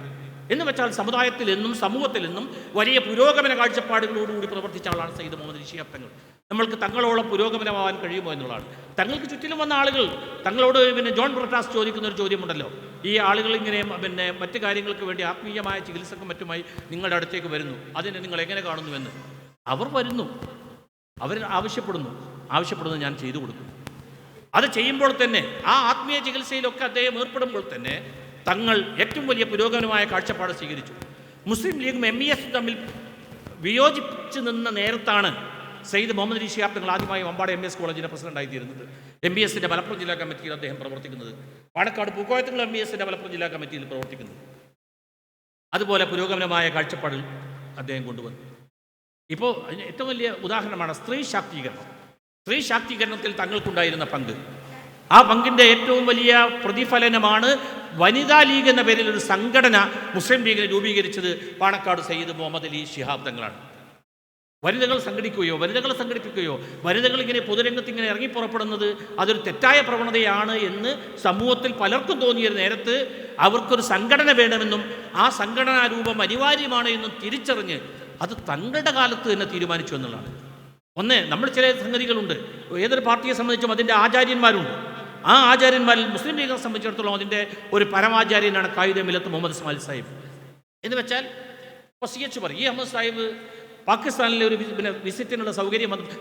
എന്ന് വെച്ചാൽ സമുദായത്തിൽ നിന്നും സമൂഹത്തിൽ നിന്നും വലിയ പുരോഗമന കാഴ്ചപ്പാടുകളോടുകൂടി പ്രവർത്തിച്ച ആളാണ് സയ്യിദ് മുഹമ്മദ് അലി ശിഹാബ് തങ്ങൾ. നമ്മൾക്ക് തങ്ങളോളം പുരോഗമനമാവാൻ കഴിയുമോ എന്നുള്ളതാണ്. തങ്ങൾക്ക് ചുറ്റിലും വന്ന ആളുകൾ തങ്ങളോട് ജോൺ ബ്രട്ടാസ് ചോദിക്കുന്ന ഒരു ചോദ്യമുണ്ടല്ലോ, ഈ ആളുകൾ ഇങ്ങനെ മറ്റു കാര്യങ്ങൾക്ക് വേണ്ടി ആത്മീയമായ ചികിത്സക്കും മറ്റുമായി നിങ്ങളുടെ അടുത്തേക്ക് വരുന്നു, അതിനെ നിങ്ങൾ എങ്ങനെ കാണുന്നുവെന്ന്. അവർ വരുന്നു, അവർ ആവശ്യപ്പെടുന്നു, ഞാൻ ചെയ്തു കൊടുക്കും. അത് ചെയ്യുമ്പോൾ തന്നെ ആ ആത്മീയ ചികിത്സയിലൊക്കെ അദ്ദേഹം ഏർപ്പെടുമ്പോൾ തന്നെ തങ്ങൾ ഏറ്റവും വലിയ പുരോഗമനമായ കാഴ്ചപ്പാട് സ്വീകരിച്ചു. മുസ്ലിം ലീഗും MES തമ്മിൽ വിയോജിപ്പിച്ച് നിന്ന നേരത്താണ് സയ്യിദ് മുഹമ്മദ് അലി ശിഹാബ് തങ്ങൾ ആദ്യമായി മമ്പാട് MS കോളേജിൻ്റെ പ്രസിഡന്റായിത്തീരുന്നത്. MESൻ്റെ മലപ്പുറം ജില്ലാ കമ്മിറ്റിയിൽ അദ്ദേഹം പ്രവർത്തിക്കുന്നത്. പാണക്കാട് പൂക്കോയത്തുള്ള MESൻ്റെ മലപ്പുറം ജില്ലാ കമ്മിറ്റിയിൽ പ്രവർത്തിക്കുന്നത്. അതുപോലെ പുരോഗമനമായ കാഴ്ചപ്പാടിൽ അദ്ദേഹം കൊണ്ടുവന്നു. ഇപ്പോൾ ഏറ്റവും വലിയ ഉദാഹരണമാണ് സ്ത്രീ ശാക്തീകരണത്തിൽ തങ്ങൾക്കുണ്ടായിരുന്ന പങ്ക്. ആ പങ്കിൻ്റെ ഏറ്റവും വലിയ പ്രതിഫലനമാണ് വനിതാ ലീഗ് എന്ന പേരിൽ ഒരു സംഘടന മുസ്ലിം ലീഗിനെ രൂപീകരിച്ചത് പാണക്കാട് സയ്യിദ് മുഹമ്മദ് അലി ശിഹാബ് തങ്ങളാണ്. വനിതകളെ സംഘടിപ്പിക്കുകയോ വനിതകൾ ഇങ്ങനെ പൊതുരംഗത്ത് ഇങ്ങനെ ഇറങ്ങിപ്പുറപ്പെടുന്നത് അതൊരു തെറ്റായ പ്രവണതയാണ് എന്ന് സമൂഹത്തിൽ പലർക്കും തോന്നിയ നേരത്ത് അവർക്കൊരു സംഘടന വേണമെന്നും ആ സംഘടനാ രൂപം അനിവാര്യമാണ് എന്നും തിരിച്ചറിഞ്ഞ് അത് തങ്ങളുടെ കാലത്ത് തന്നെ തീരുമാനിച്ചു എന്നുള്ളതാണ്. നമ്മൾ ചില സംഗതികളുണ്ട്. ഏതൊരു പാർട്ടിയെ സംബന്ധിച്ചും അതിൻ്റെ ആചാര്യന്മാരുണ്ട്. ആ ആചാര്യന്മാരിൽ മുസ്ലിം ലീഗിനെ സംബന്ധിച്ചിടത്തോളം അതിൻ്റെ ഒരു പരമാചാര്യനാണ് ഖായിദെ മില്ലത്ത് മുഹമ്മദ് ഇസ്മായിൽ സാഹിബ്. എന്ന് വെച്ചാൽ CH പറയും, ഈ അഹമ്മദ് സാഹിബ് പാകിസ്ഥാനിലെ ഒരു വിസിറ്റിനുള്ള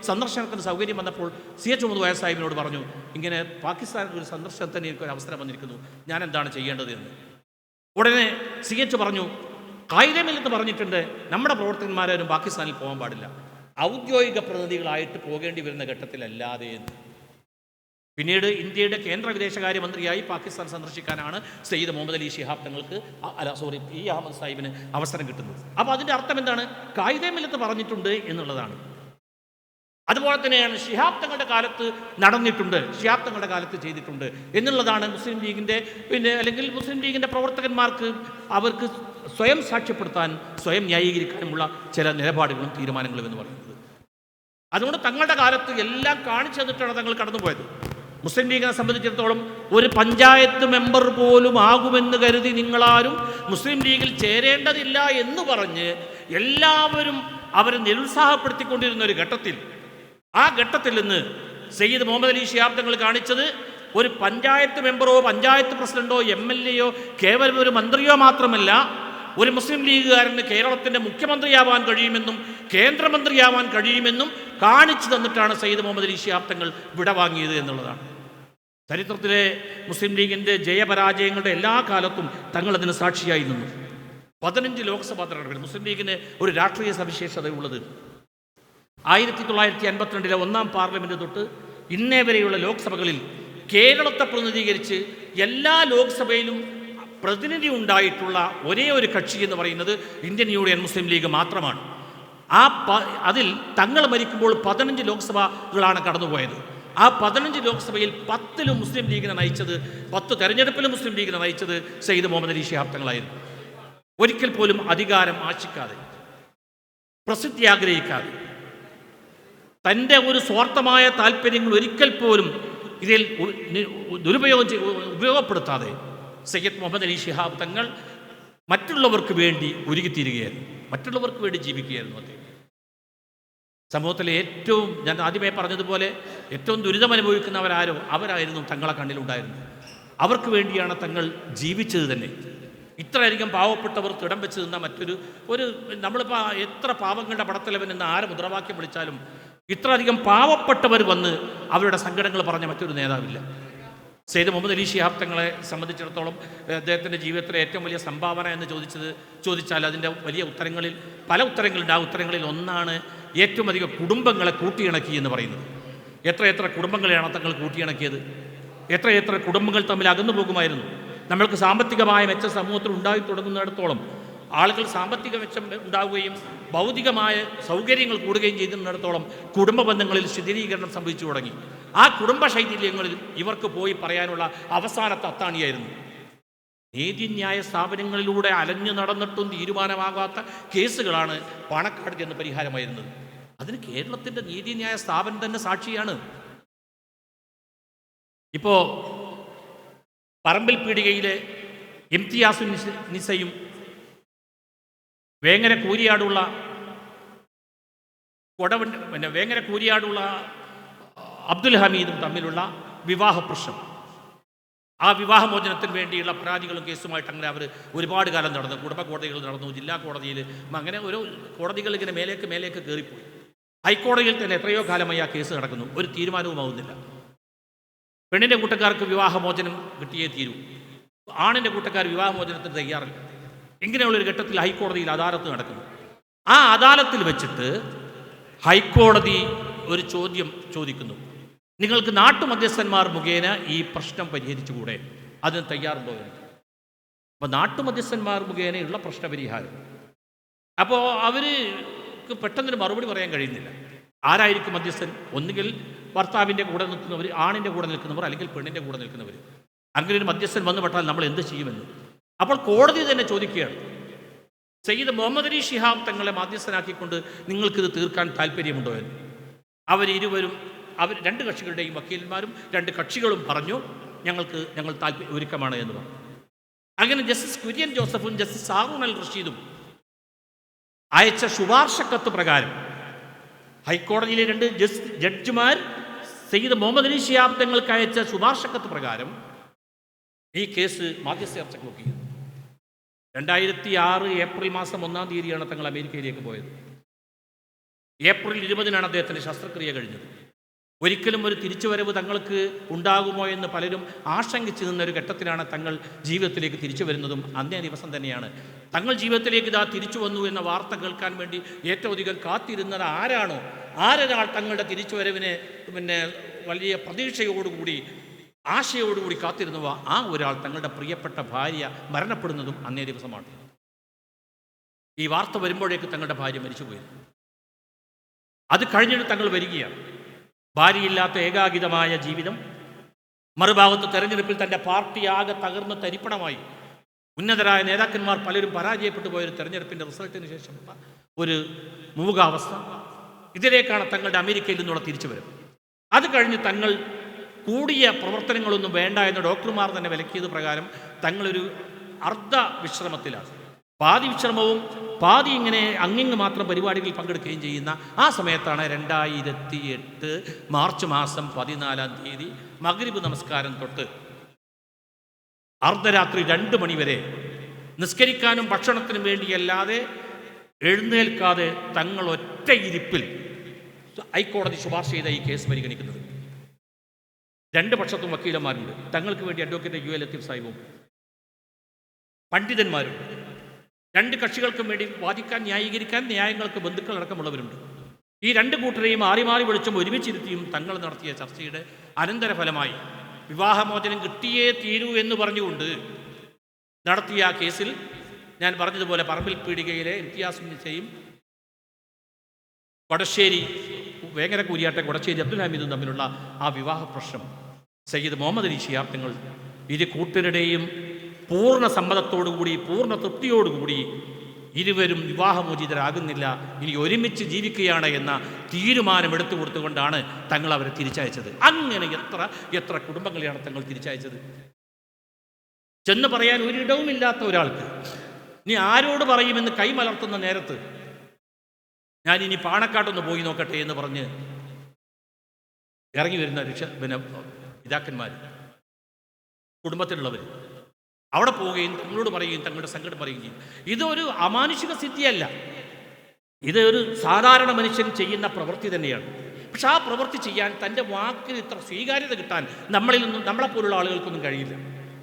സന്ദർശനത്തിന് സൗകര്യം വന്നപ്പോൾ CH മുഹമ്മദ് സാഹിബിനോട് പറഞ്ഞു, ഇങ്ങനെ പാകിസ്ഥാനിൽ ഒരു സന്ദർശനത്തിന് എനിക്കൊരു അവസരം വന്നിരിക്കുന്നു, ഞാൻ എന്താണ് ചെയ്യേണ്ടത് എന്ന്. ഉടനെ CH പറഞ്ഞു, ഖായിദെ മില്ലത്ത് പറഞ്ഞിട്ടുണ്ട് നമ്മുടെ പ്രവർത്തകന്മാരും പാകിസ്ഥാനിൽ പോകാൻ പാടില്ല, ഔദ്യോഗിക പ്രതിനിധികളായിട്ട് പോകേണ്ടി വരുന്ന ഘട്ടത്തിലല്ലാതെ എന്ന്. പിന്നീട് ഇന്ത്യയുടെ കേന്ദ്ര വിദേശകാര്യമന്ത്രിയായി പാകിസ്ഥാൻ സന്ദർശിക്കാനാണ് സയ്യിദ് മുഹമ്മദ് അലി ശിഹാബ് തങ്ങൾക്ക് ഈ അഹമ്മദ് സാഹിബിന് അവസരം കിട്ടുന്നത്. അപ്പോൾ അതിൻ്റെ അർത്ഥം എന്താണ്? ഖായിദെ മില്ലത്ത് പറഞ്ഞിട്ടുണ്ട് എന്നുള്ളതാണ്. അതുപോലെ തന്നെയാണ് ശിഹാബ് തങ്ങളുടെ കാലത്ത് നടന്നിട്ടുണ്ട്, ശിഹാബ് തങ്ങളുടെ കാലത്ത് ചെയ്തിട്ടുണ്ട് എന്നുള്ളതാണ് മുസ്ലിം ലീഗിൻ്റെ അല്ലെങ്കിൽ മുസ്ലിം ലീഗിൻ്റെ പ്രവർത്തകന്മാർക്ക് അവർക്ക് സ്വയം സാക്ഷ്യപ്പെടുത്താൻ, സ്വയം ന്യായീകരിക്കാനുമുള്ള ചില നിലപാടുകളും തീരുമാനങ്ങളും എന്ന് പറയുന്നത്. അതുകൊണ്ട് തങ്ങളുടെ കാലത്ത് എല്ലാം കാണിച്ചു തന്നിട്ടാണ് തങ്ങൾ കടന്നുപോയത്. മുസ്ലിം ലീഗിനെ സംബന്ധിച്ചിടത്തോളം ഒരു പഞ്ചായത്ത് മെമ്പർ പോലും ആകുമെന്ന് കരുതി നിങ്ങളാരും മുസ്ലിം ലീഗിൽ ചേരേണ്ടതില്ല എന്ന് പറഞ്ഞ് എല്ലാവരും അവരെ നിരുത്സാഹപ്പെടുത്തിക്കൊണ്ടിരുന്ന ഒരു ഘട്ടത്തിൽ, ആ ഘട്ടത്തിൽ നിന്ന് സയ്യിദ് മുഹമ്മദ് അലി ശിഹാബ് തങ്ങൾ കാണിച്ചത് ഒരു പഞ്ചായത്ത് മെമ്പറോ പഞ്ചായത്ത് പ്രസിഡന്റോ MLA കേവലം ഒരു മന്ത്രിയോ മാത്രമല്ല, ഒരു മുസ്ലിം ലീഗുകാരന് കേരളത്തിൻ്റെ മുഖ്യമന്ത്രിയാവാൻ കഴിയുമെന്നും കേന്ദ്രമന്ത്രിയാവാൻ കഴിയുമെന്നും കാണിച്ചു തന്നിട്ടാണ് സയ്യിദ് മുഹമ്മദ് അലി ശിഹാബ് തങ്ങൾ വിടവാങ്ങിയത് എന്നുള്ളതാണ്. ചരിത്രത്തിലെ മുസ്ലിം ലീഗിൻ്റെ ജയപരാജയങ്ങളുടെ എല്ലാ കാലത്തും തങ്ങൾ അതിന് സാക്ഷിയായി നിന്നു. 15 ലോക്സഭാ തെരഞ്ഞെടുപ്പിൽ മുസ്ലിം ലീഗിന് ഒരു രാഷ്ട്രീയ സവിശേഷതയുള്ളത് 1952 ഒന്നാം പാർലമെൻറ്റ് തൊട്ട് ഇന്നേ വരെയുള്ള ലോക്സഭകളിൽ കേരളത്തെ പ്രതിനിധീകരിച്ച് എല്ലാ ലോക്സഭയിലും പ്രതിനിധി ഉണ്ടായിട്ടുള്ള ഒരേ ഒരു കക്ഷി എന്ന് പറയുന്നത് ഇന്ത്യൻ യൂണിയൻ മുസ്ലിം ലീഗ് മാത്രമാണ്. അതിൽ തങ്ങൾ മരിക്കുമ്പോൾ 15 ലോക്സഭകളാണ് കടന്നുപോയത്. ആ 15 ലോക്സഭയിൽ 10 മുസ്ലിം ലീഗിനെ നയിച്ചത്, 10 തെരഞ്ഞെടുപ്പിലും മുസ്ലിം ലീഗിനെ നയിച്ചത് സയ്യിദ് മുഹമ്മദ് അലി ശിഹാബ് തങ്ങളായിരുന്നു. ഒരിക്കൽ പോലും അധികാരം ആശിക്കാതെ, പ്രസിദ്ധി ആഗ്രഹിക്കാതെ, തൻ്റെ ഒരു സ്വാർത്ഥമായ താല്പര്യങ്ങൾ ഒരിക്കൽ പോലും ഇതിൽ ഉപയോഗപ്പെടുത്താതെ സയ്യിദ് മുഹമ്മദ് അലി ശിഹാബ് തങ്ങൾ മറ്റുള്ളവർക്ക് വേണ്ടി ഒരുങ്ങിത്തീരുകയായിരുന്നു, മറ്റുള്ളവർക്ക് വേണ്ടി ജീവിക്കുകയായിരുന്നു. അദ്ദേഹം സമൂഹത്തിലെ ഏറ്റവും, ഞാൻ ആദ്യമേ പറഞ്ഞതുപോലെ, ഏറ്റവും ദുരിതമനുഭവിക്കുന്നവരാരോ അവരായിരുന്നു തങ്ങളെ കണ്ണിലുണ്ടായിരുന്നത്. അവർക്ക് വേണ്ടിയാണ് തങ്ങൾ ജീവിച്ചത് തന്നെ. ഇത്രയധികം പാവപ്പെട്ടവർക്ക് ഇടം വെച്ച് നിന്ന നമ്മളിപ്പോൾ എത്ര പാവങ്ങളുടെ പടത്തലവൻ എന്ന് ആരെ മുദ്രാവാക്യം വിളിച്ചാലും ഇത്രയധികം പാവപ്പെട്ടവർ വന്ന് അവരുടെ സങ്കടങ്ങൾ പറഞ്ഞ മറ്റൊരു നേതാവില്ല. സയ്യിദ് മുഹമ്മദ് അലി ശിഹാബ് തങ്ങളെ സംബന്ധിച്ചിടത്തോളം അദ്ദേഹത്തിൻ്റെ ജീവിതത്തിലെ ഏറ്റവും വലിയ സംഭാവന എന്ന് ചോദിച്ചാൽ അതിൻ്റെ വലിയ ഉത്തരങ്ങളിൽ പല ഉത്തരങ്ങളുണ്ട്. ആ ഉത്തരങ്ങളിൽ ഒന്നാണ് ഏറ്റവും അധികം കുടുംബങ്ങളെ കൂട്ടിയിണക്കി എന്ന് പറയുന്നത്. എത്ര കുടുംബങ്ങളെയാണ് തങ്ങൾ കൂട്ടിയിണക്കിയത്? എത്ര കുടുംബങ്ങൾ തമ്മിൽ അകന്നു പോകുമായിരുന്നു. നമ്മൾക്ക് സാമ്പത്തികമായ മെച്ചം സമൂഹത്തിൽ ഉണ്ടായി തുടങ്ങുന്നിടത്തോളം ആളുകൾ സാമ്പത്തിക മെച്ചം ഉണ്ടാവുകയും ഭൗതികമായ സൗകര്യങ്ങൾ കൂടുകയും ചെയ്യുന്നിടത്തോളം കുടുംബ ബന്ധങ്ങളിൽ ശിഥിലീകരണം സംഭവിച്ചു തുടങ്ങി. ആ കുടുംബ ശൈഥില്യങ്ങളിൽ ഇവർക്ക് പോയി പറയാനുള്ള അവസാനത്തെ അത്താണിയായിരുന്നു. നീതിന്യായ സ്ഥാപനങ്ങളിലൂടെ അലഞ്ഞു നടന്നിട്ടും തീരുമാനമാകാത്ത കേസുകളാണ് പാണക്കാട് ചെന്ന് പരിഹാരമായിരുന്നത്. അതിന് കേരളത്തിൻ്റെ നീതിന്യായ സ്ഥാപനം തന്നെ സാക്ഷിയാണ്. ഇപ്പോൾ പറമ്പിൽ പീടികയിലെ ഇംതിയാസുൻ നിസയും വേങ്ങര കൂരിയാടുള്ള അബ്ദുൽ ഹമീദും തമ്മിലുള്ള വിവാഹ പ്രശ്നം, ആ വിവാഹമോചനത്തിന് വേണ്ടിയുള്ള പരാതികളും കേസുമായിട്ട് അങ്ങനെ അവർ ഒരുപാട് കാലം നടന്നു. കുടുംബ കോടതികൾ നടന്നു, ജില്ലാ കോടതിയിൽ, അങ്ങനെ ഓരോ കോടതികൾ ഇങ്ങനെ മേലേക്ക് കയറിപ്പോയി. ഹൈക്കോടതിയിൽ തന്നെ എത്രയോ കാലമായി ആ കേസ് നടക്കുന്നു, ഒരു തീരുമാനവുമാവുന്നില്ല. പെണ്ണിൻ്റെ കൂട്ടക്കാർക്ക് വിവാഹമോചനം കിട്ടിയേ തീരൂ, ആണിൻ്റെ കൂട്ടക്കാർ വിവാഹമോചനത്തിന് തയ്യാറില്ല. ഇങ്ങനെയുള്ളൊരു ഘട്ടത്തിൽ ഹൈക്കോടതിയിൽ അദാലത്ത് നടക്കുന്നു. ആ അദാലത്തിൽ വെച്ചിട്ട് ഹൈക്കോടതി ഒരു ചോദ്യം ചോദിക്കുന്നു: നിങ്ങൾക്ക് നാട്ടുമധ്യസ്ഥന്മാർ മുഖേന ഈ പ്രശ്നം പരിഹരിച്ചുകൂടെ? അതിന് തയ്യാറുണ്ടോ എന്ന്. അപ്പോൾ നാട്ടുമധ്യസ്ഥന്മാർ മുഖേനയുള്ള പ്രശ്നപരിഹാരം, അപ്പോൾ അവർക്ക് പെട്ടെന്നൊരു മറുപടി പറയാൻ കഴിയുന്നില്ല. ആരായിരിക്കും മധ്യസ്ഥൻ? ഒന്നുകിൽ ഭർത്താവിൻ്റെ കൂടെ നിൽക്കുന്നവർ, ആണിൻ്റെ കൂടെ നിൽക്കുന്നവർ, അല്ലെങ്കിൽ പെണ്ണിൻ്റെ കൂടെ നിൽക്കുന്നവർ. അങ്ങനെ ഒരു മധ്യസ്ഥൻ വന്നു പെട്ടാൽ നമ്മൾ എന്ത് ചെയ്യുമെന്ന്. അപ്പോൾ കോടതി തന്നെ ചോദിക്കുകയാണ്, സയ്യിദ് മുഹമ്മദ് അലി ശിഹാബ് തങ്ങളെ മധ്യസ്ഥനാക്കിക്കൊണ്ട് നിങ്ങൾക്കിത് തീർക്കാൻ താല്പര്യമുണ്ടോ എന്ന്. അവർ രണ്ട് കക്ഷികളുടെയും വക്കീലന്മാരും രണ്ട് കക്ഷികളും പറഞ്ഞു ഞങ്ങൾ ഒരുക്കമാണ് എന്ന് പറഞ്ഞു. അങ്ങനെ ജസ്റ്റിസ് കുര്യൻ ജോസഫും ജസ്റ്റിസ് ഹാറൂൺ അൽ റഷീദും അയച്ച ശുപാർശക്കത്ത് പ്രകാരം ഹൈക്കോടതിയിലെ രണ്ട് ജഡ്ജിമാർ സയ്യിദ് മുഹമ്മദ് അലി ശിഹാബ് തങ്ങൾക്ക് അയച്ച ശുപാർശക്കത്ത് പ്രകാരം ഈ കേസ് മധ്യസ്ഥ ചർച്ചയ്ക്ക് നോക്കിയത്. 2006 ഏപ്രിൽ മാസം 1-ാം തീയതിയാണ് തങ്ങൾ അമേരിക്കയിലേക്ക് പോയത്. ഏപ്രിൽ 20-നാണ് അദ്ദേഹത്തിൻ്റെ ശസ്ത്രക്രിയ കഴിഞ്ഞത്. ഒരിക്കലും ഒരു തിരിച്ചുവരവ് തങ്ങൾക്ക് ഉണ്ടാകുമോ എന്ന് പലരും ആശങ്കിച്ചു നിന്നൊരു ഘട്ടത്തിലാണ് തങ്ങൾ ജീവിതത്തിലേക്ക് തിരിച്ചു വരുന്നതും. അന്നേ ദിവസം തന്നെയാണ് തങ്ങൾ ജീവിതത്തിലേക്ക് ഇതാ തിരിച്ചു വന്നു എന്ന വാർത്ത കേൾക്കാൻ വേണ്ടി ഏറ്റവും അധികം കാത്തിരുന്നത് ആരൊരാൾ തങ്ങളുടെ തിരിച്ചുവരവിനെ വലിയ പ്രതീക്ഷയോടുകൂടി ആശയോടുകൂടി കാത്തിരുന്നുവ, ആ ഒരാൾ തങ്ങളുടെ പ്രിയപ്പെട്ട ഭാര്യ മരണപ്പെടുന്നതും അന്നേ ദിവസമാണ്. ഈ വാർത്ത വരുമ്പോഴേക്ക് തങ്ങളുടെ ഭാര്യ മരിച്ചുപോയി. അത് കഴിഞ്ഞിട്ട് തങ്ങൾ വരികയാണ്. ഭാര്യയില്ലാത്ത ഏകാകിതമായ ജീവിതം, മറുഭാഗത്ത് തെരഞ്ഞെടുപ്പിൽ തൻ്റെ പാർട്ടി ആകെ തകർന്ന് തരിപ്പണമായി. ഉന്നതരായ നേതാക്കന്മാർ പലരും പരാജയപ്പെട്ടു പോയൊരു തെരഞ്ഞെടുപ്പിൻ്റെ റിസൾട്ടിന് ശേഷം ഒരു മൂകാവസ്ഥ. ഇതിലേക്കാണ് തങ്ങളുടെ അമേരിക്കയിൽ നിന്നുള്ള തിരിച്ചുവരവ്. അത് കഴിഞ്ഞ് തങ്ങൾ കൂടിയ പ്രവർത്തനങ്ങളൊന്നും വേണ്ട എന്ന് ഡോക്ടർമാർ തന്നെ വിലക്കിയത് പ്രകാരം തങ്ങളൊരു അർദ്ധ വിശ്രമത്തിലാണ്. പാതി വിശ്രമവും പാതി ഇങ്ങനെ അങ്ങിങ്ങ് മാത്രം പരിപാടികളിൽ പങ്കെടുക്കുകയും ചെയ്യുന്ന ആ സമയത്താണ് 2008 മാർച്ച് മാസം 14-ാം തീയതി മഗ്രിബ് നമസ്കാരം തൊട്ട് അർദ്ധരാത്രി 2 മണി വരെ നിസ്കരിക്കാനും ഭക്ഷണത്തിനും വേണ്ടിയല്ലാതെ എഴുന്നേൽക്കാതെ തങ്ങൾ ഒറ്റ ഇരിപ്പിൽ ഹൈക്കോടതി ശുപാർശ ചെയ്ത ഈ കേസ് പരിഗണിക്കുന്നത്. 2 പക്ഷത്തും വക്കീലന്മാരുണ്ട്. തങ്ങൾക്ക് വേണ്ടി അഡ്വക്കേറ്റ് UA ലത്തീഫ് സാഹിബും പണ്ഡിതന്മാരുണ്ട്. 2 കക്ഷികൾക്കും വേണ്ടി വാദിക്കാൻ ന്യായീകരിക്കാൻ ന്യായങ്ങൾക്ക് ബന്ധുക്കളടക്കമുള്ളവരുണ്ട്. ഈ 2 കൂട്ടരെയും മാറി മാറി വിളിച്ചും ഒരുമിച്ചിരുത്തിയും തങ്ങൾ നടത്തിയ ചർച്ചയുടെ അനന്തരഫലമായി വിവാഹമോചനം കിട്ടിയേ തീരൂ എന്ന് പറഞ്ഞുകൊണ്ട് നടത്തിയ ആ കേസിൽ ഞാൻ പറഞ്ഞതുപോലെ പറമ്പിൽ പീടികയിലെ ഇംതിയാസ് നിസയും വടശ്ശേരി വേങ്ങര കൂരിയാട്ടെ വടശ്ശേരി അബ്ദുൽ ഹമീദും തമ്മിലുള്ള ആ വിവാഹ പ്രശ്നം സയ്യിദ് മുഹമ്മദ് അലി ശിഹാബ് തങ്ങൾ ഇരു കൂട്ടരുടെയും പൂർണ്ണ സമ്മതത്തോടുകൂടി പൂർണ്ണ തൃപ്തിയോടുകൂടി ഇരുവരും വിവാഹമോചിതരാകുന്നില്ല, ഇനി ഒരുമിച്ച് ജീവിക്കുകയാണ് എന്ന തീരുമാനമെടുത്തു കൊടുത്തുകൊണ്ടാണ് തങ്ങൾ അവരെ തിരിച്ചയച്ചത്. അങ്ങനെ എത്ര കുടുംബങ്ങളെയാണ് തങ്ങൾ തിരിച്ചയച്ചത്? ചെന്ന് പറയാൻ ഒരിടവുമില്ലാത്ത ഒരാൾക്ക് ഇനി ആരോട് പറയുമെന്ന് കൈമലർത്തുന്ന നേരത്ത് ഞാനിനി പാണക്കാട്ടൊന്ന് പോയി നോക്കട്ടെ എന്ന് പറഞ്ഞ് ഇറങ്ങി വരുന്ന പിതാക്കന്മാർ, കുടുംബത്തിലുള്ളവർ അവിടെ പോവുകയും തങ്ങളോട് പറയുകയും തങ്ങളുടെ സങ്കടം പറയുകയും ചെയ്യും. ഇതൊരു അമാനുഷിക സിദ്ധിയല്ല, ഇതൊരു സാധാരണ മനുഷ്യൻ ചെയ്യുന്ന പ്രവൃത്തി തന്നെയാണ്. പക്ഷെ ആ പ്രവൃത്തി ചെയ്യാൻ തൻ്റെ വാക്കിന് ഇത്ര സ്വീകാര്യത കിട്ടാൻ നമ്മളെപ്പോലുള്ള ആളുകൾക്കൊന്നും കഴിയില്ല.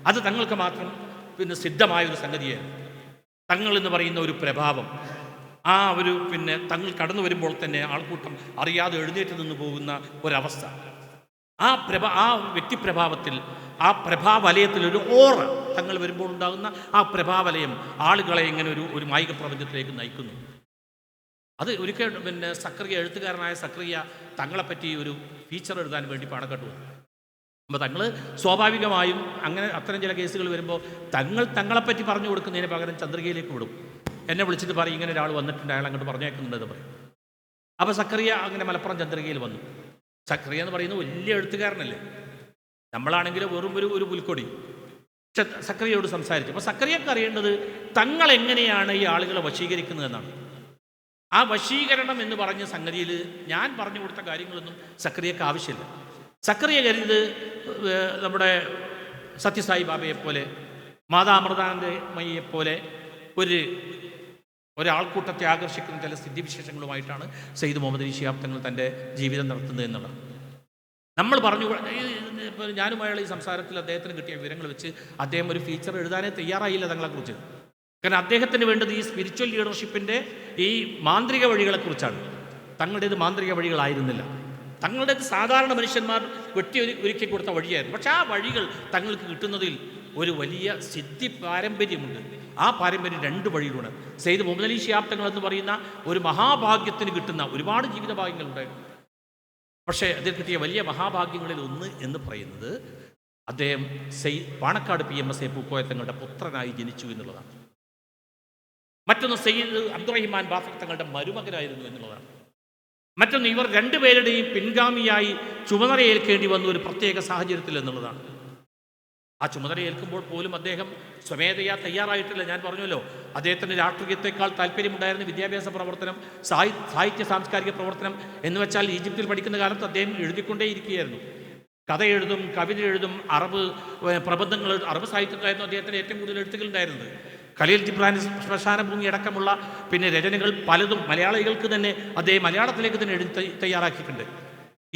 അത് തങ്ങൾക്ക് മാത്രം സിദ്ധമായൊരു സംഗതിയാണ്. തങ്ങൾ എന്ന് പറയുന്ന ഒരു പ്രഭാവം, ആ ഒരു തങ്ങൾ കടന്നു വരുമ്പോൾ തന്നെ ആൾക്കൂട്ടം അറിയാതെ എഴുന്നേറ്റ് നിന്ന് പോകുന്ന ഒരവസ്ഥ, ആ വ്യക്തിപ്രഭാവത്തിൽ, ആ പ്രഭാവലയത്തിൽ ഒരു ഓറ തങ്ങൾ വരുമ്പോൾ ഉണ്ടാകുന്ന ആ പ്രഭാവലയം ആളുകളെ ഇങ്ങനെ ഒരു മായിക പ്രപഞ്ചത്തിലേക്ക് നയിക്കുന്നു. അത് ഒരിക്കൽ സക്രിയ, എഴുത്തുകാരനായ സക്രിയ തങ്ങളെപ്പറ്റി ഒരു ഫീച്ചർ എഴുതാൻ വേണ്ടി പാണക്കാട്ട് വന്നു. അപ്പോൾ തങ്ങൾ സ്വാഭാവികമായും അത്തരം ചില കേസുകൾ വരുമ്പോൾ തങ്ങളെപ്പറ്റി പറഞ്ഞു കൊടുക്കുന്നതിന് പകരം ചന്ദ്രികയിലേക്ക് വിടും. എന്നെ വിളിച്ചിട്ട് പറയും ഇങ്ങനെ ഒരാൾ വന്നിട്ടുണ്ട്, അയാൾ അങ്ങോട്ട് പറഞ്ഞേക്കുന്നുണ്ടെന്ന് പറയും. അപ്പോൾ സക്രിയ അങ്ങനെ മലപ്പുറം ചന്ദ്രികയിൽ വന്നു. സക്രിയ എന്ന് പറയുന്നത് വലിയ എഴുത്തുകാരനല്ലേ, നമ്മളാണെങ്കിൽ വെറും ഒരു പുൽക്കൊടി. പക്ഷെ സക്രിയയോട് സംസാരിച്ചു. അപ്പോൾ സക്രിയക്ക് അറിയേണ്ടത് തങ്ങൾ എങ്ങനെയാണ് ഈ ആളുകളെ വശീകരിക്കുന്നതെന്നാണ്. ആ വശീകരണം എന്ന് പറഞ്ഞ സംഗതിയിൽ ഞാൻ പറഞ്ഞു കൊടുത്ത കാര്യങ്ങളൊന്നും സക്രിയക്ക് ആവശ്യമില്ല. സക്രിയ കരുത് നമ്മുടെ സത്യസായി ബാബയെപ്പോലെ, മാതാ അമൃതാനന്ദമയിയെപ്പോലെ ഒരാൾക്കൂട്ടത്തെ ആകർഷിക്കുന്ന ചില സ്ഥിതിവിശേഷങ്ങളുമായിട്ടാണ് സയ്യിദ് മുഹമ്മദ് അലി ശിഹാബ് തങ്ങൾ തൻ്റെ ജീവിതം നടത്തുന്നത് എന്നുള്ളത് നമ്മൾ പറഞ്ഞു. ഞാനും അയാൾ ഈ സംസാരത്തിൽ അദ്ദേഹത്തിന് കിട്ടിയ വിവരങ്ങൾ വെച്ച് അദ്ദേഹം ഒരു ഫീച്ചർ എഴുതാനേ തയ്യാറായില്ല തങ്ങളെക്കുറിച്ച്. കാരണം അദ്ദേഹത്തിന് വേണ്ടത് ഈ സ്പിരിച്വൽ ലീഡർഷിപ്പിൻ്റെ ഈ മാന്ത്രിക വഴികളെക്കുറിച്ചാണ്. തങ്ങളുടേത് മാന്ത്രിക വഴികളായിരുന്നില്ല, തങ്ങളുടേത് സാധാരണ മനുഷ്യന്മാർ ഒരുക്കി കൊടുത്ത വഴിയായിരുന്നു. പക്ഷെ ആ വഴികൾ തങ്ങൾക്ക് കിട്ടുന്നതിൽ ഒരു വലിയ സിദ്ധി പാരമ്പര്യമുണ്ട്. ആ പാരമ്പര്യം 2 വഴിയിലൂടെ സയ്യിദ് മുഹമ്മദ് അലി ശിഹാബ് തങ്ങൾ എന്ന് പറയുന്ന ഒരു മഹാഭാഗ്യത്തിന് കിട്ടുന്ന ഒരുപാട് ജീവിത ഭാഗ്യങ്ങളുണ്ടായിരുന്നു. പക്ഷേ അതിൽ കിട്ടിയ വലിയ മഹാഭാഗ്യങ്ങളിൽ ഒന്ന് എന്ന് പറയുന്നത് അദ്ദേഹം പാണക്കാട് PMSA പൂക്കോയ തങ്ങളുടെ പുത്രനായി ജനിച്ചു എന്നുള്ളതാണ്. മറ്റൊന്ന് സയ്യിദ് അബ്ദുറഹിമാൻ ബാഫർ തങ്ങളുടെ മരുമകനായിരുന്നു എന്നുള്ളതാണ്. മറ്റൊന്ന് ഇവർ 2 പേരുടെയും പിൻഗാമിയായി ചുമതലയേൽക്കേണ്ടി വന്ന ഒരു പ്രത്യേക സാഹചര്യത്തിൽ എന്നുള്ളതാണ്. ആ ചുമതലയേൽക്കുമ്പോൾ പോലും അദ്ദേഹം സ്വമേധയാ തയ്യാറായിട്ടില്ല. ഞാൻ പറഞ്ഞല്ലോ, അദ്ദേഹത്തിന് രാഷ്ട്രീയത്തെക്കാൾ താല്പര്യമുണ്ടായിരുന്ന വിദ്യാഭ്യാസ പ്രവർത്തനം, സാഹിത്യ സാംസ്കാരിക പ്രവർത്തനം എന്ന് വെച്ചാൽ ഈജിപ്തിൽ പഠിക്കുന്ന കാലത്ത് അദ്ദേഹം എഴുതിക്കൊണ്ടേയിരിക്കുകയായിരുന്നു. കഥ എഴുതും, കവിത എഴുതും, അറബ് പ്രബന്ധങ്ങൾ, അറബ് സാഹിത്യത്തിലായിരുന്നു അദ്ദേഹത്തിന് ഏറ്റവും കൂടുതൽ എഴുത്തുകളുണ്ടായിരുന്നത്. ഖലീൽ ജിബ്രാൻ ശ്മശാന ഭൂമി അടക്കമുള്ള രചനകൾ പലതും മലയാളികൾക്ക് തന്നെ അദ്ദേഹം മലയാളത്തിലേക്ക് തന്നെ എഴുതി തയ്യാറാക്കിയിട്ടുണ്ട്.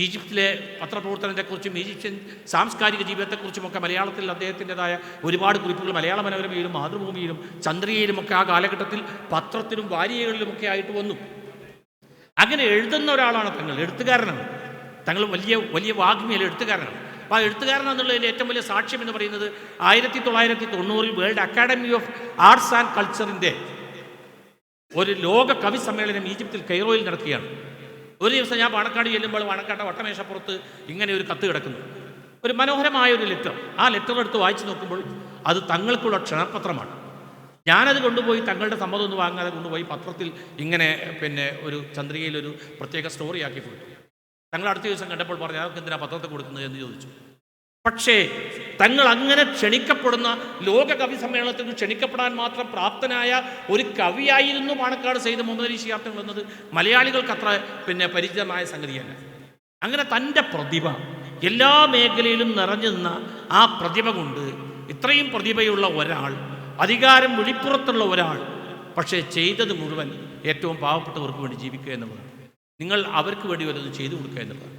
ഈജിപ്തിലെ പത്രപ്രവർത്തനത്തെക്കുറിച്ചും ഈജിപ്ഷ്യൻ സാംസ്കാരിക ജീവിതത്തെക്കുറിച്ചുമൊക്കെ മലയാളത്തിൽ അദ്ദേഹത്തിൻ്റെതായ ഒരുപാട് കുറിപ്പുകൾ മലയാള മനോരമയിലും മാതൃഭൂമിയിലും ചന്ദ്രികയിലുമൊക്കെ ആ കാലഘട്ടത്തിൽ പത്രത്തിലും വാരികകളിലുമൊക്കെ ആയിട്ട് വന്നു. അങ്ങനെ എഴുതുന്ന ഒരാളാണ് തങ്ങൾ, എഴുത്തുകാരനാണ് തങ്ങൾ. വലിയ വാഗ്മിയല്ല, എഴുത്തുകാരനാണ്. അപ്പോൾ ആ എഴുത്തുകാരനെന്നുള്ളതിൻ്റെ ഏറ്റവും വലിയ സാക്ഷ്യം എന്ന് പറയുന്നത് 1990 world academy of arts and കൾച്ചറിൻ്റെ ഒരു ലോക കവി സമ്മേളനം ഈജിപ്തിൽ കൈറോയിൽ നടക്കുകയാണ്. ഒരു ദിവസം ഞാൻ പാണക്കാട് ചെല്ലുമ്പോൾ പാണക്കാട്ട വട്ടമേശപ്പുറത്ത് ഇങ്ങനെ ഒരു കത്ത് കിടക്കുന്നു, ഒരു മനോഹരമായൊരു ലെറ്റർ. ആ ലെറ്റർ എടുത്ത് വായിച്ചു നോക്കുമ്പോൾ അത് തങ്ങൾക്കുള്ള ക്ഷണപത്രമാണ്. ഞാനത് കൊണ്ടുപോയി തങ്ങളുടെ സമ്മതം ഒന്നും വാങ്ങാതെ കൊണ്ടുപോയി പത്രത്തിൽ ഇങ്ങനെ ഒരു ചന്ദ്രികയിലൊരു പ്രത്യേക സ്റ്റോറിയാക്കി കൊടുത്തു. തങ്ങൾ അടുത്ത ദിവസം കണ്ടപ്പോൾ പറഞ്ഞു, അതൊക്കെ എന്തിനാ പത്രത്തിൽ കൊടുക്കുന്നത് എന്ന് ചോദിച്ചു. പക്ഷേ തങ്ങൾ അങ്ങനെ ക്ഷണിക്കപ്പെടുന്ന ലോക കവി സമ്മേളനത്തിൽ ക്ഷണിക്കപ്പെടാൻ മാത്രം പ്രാപ്തനായ ഒരു കവിയായിരുന്നു പാണക്കാട് സയ്യിദ് മുഹമ്മദ് അലി ശിഹാബ് തങ്ങൾ എന്നത് മലയാളികൾക്ക് അത്ര പരിചിതമായ സംഗതിയല്ല. അങ്ങനെ തൻ്റെ പ്രതിഭ എല്ലാ മേഖലയിലും നിറഞ്ഞു നിന്ന ആ പ്രതിഭ കൊണ്ട് ഇത്രയും പ്രതിഭയുള്ള ഒരാൾ, അധികാരം വെളിപ്പുറത്തുള്ള ഒരാൾ, പക്ഷേ ചെയ്തത് മുഴുവൻ ഏറ്റവും പാവപ്പെട്ടവർക്ക് വേണ്ടി ജീവിക്കുക എന്നുള്ളതാണ്. നിങ്ങൾ അവർക്ക് വേണ്ടി വല്ലതും ചെയ്തു കൊടുക്കുക എന്നുള്ളതാണ്,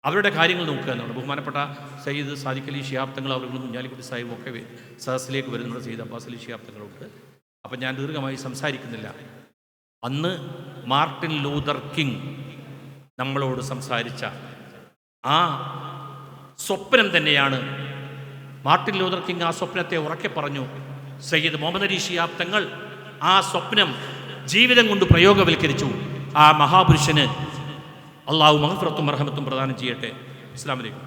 അവരുടെ കാര്യങ്ങൾ നോക്കുക എന്നുള്ളത്. ബഹുമാനപ്പെട്ട സയ്യിദ് സാദിഖ് അലി ശിഹാബ് തങ്ങൾ അവர்களுം കുഞ്ഞാലിക്കുട്ടി സാഹിബും ഒക്കെ സദസ്സിലേക്ക് വരുന്നത് സയ്യിദ് അബ്ബാസ് അലി ശിഹാബ് തങ്ങളുണ്ട്. അപ്പം ഞാൻ ദീർഘമായി സംസാരിക്കുന്നില്ല. അന്ന് മാർട്ടിൻ ലൂതർ കിങ് നമ്മളോട് സംസാരിച്ച ആ സ്വപ്നം തന്നെയാണ്. മാർട്ടിൻ ലൂതർ കിങ് ആ സ്വപ്നത്തെ ഉറക്കെ പറഞ്ഞു. സയ്യിദ് മുഹമ്മദ് അലി ശിഹാബ് തങ്ങൾ ആ സ്വപ്നം ജീവിതം കൊണ്ട് പ്രയോഗവൽക്കരിച്ചു. ആ മഹാപുരുഷന് അള്ളാഹു മഗ്ഫിറത്തും റഹ്മത്തും പ്രദാനം ചെയ്യട്ടെ. അസ്സലാമു അലൈക്കും.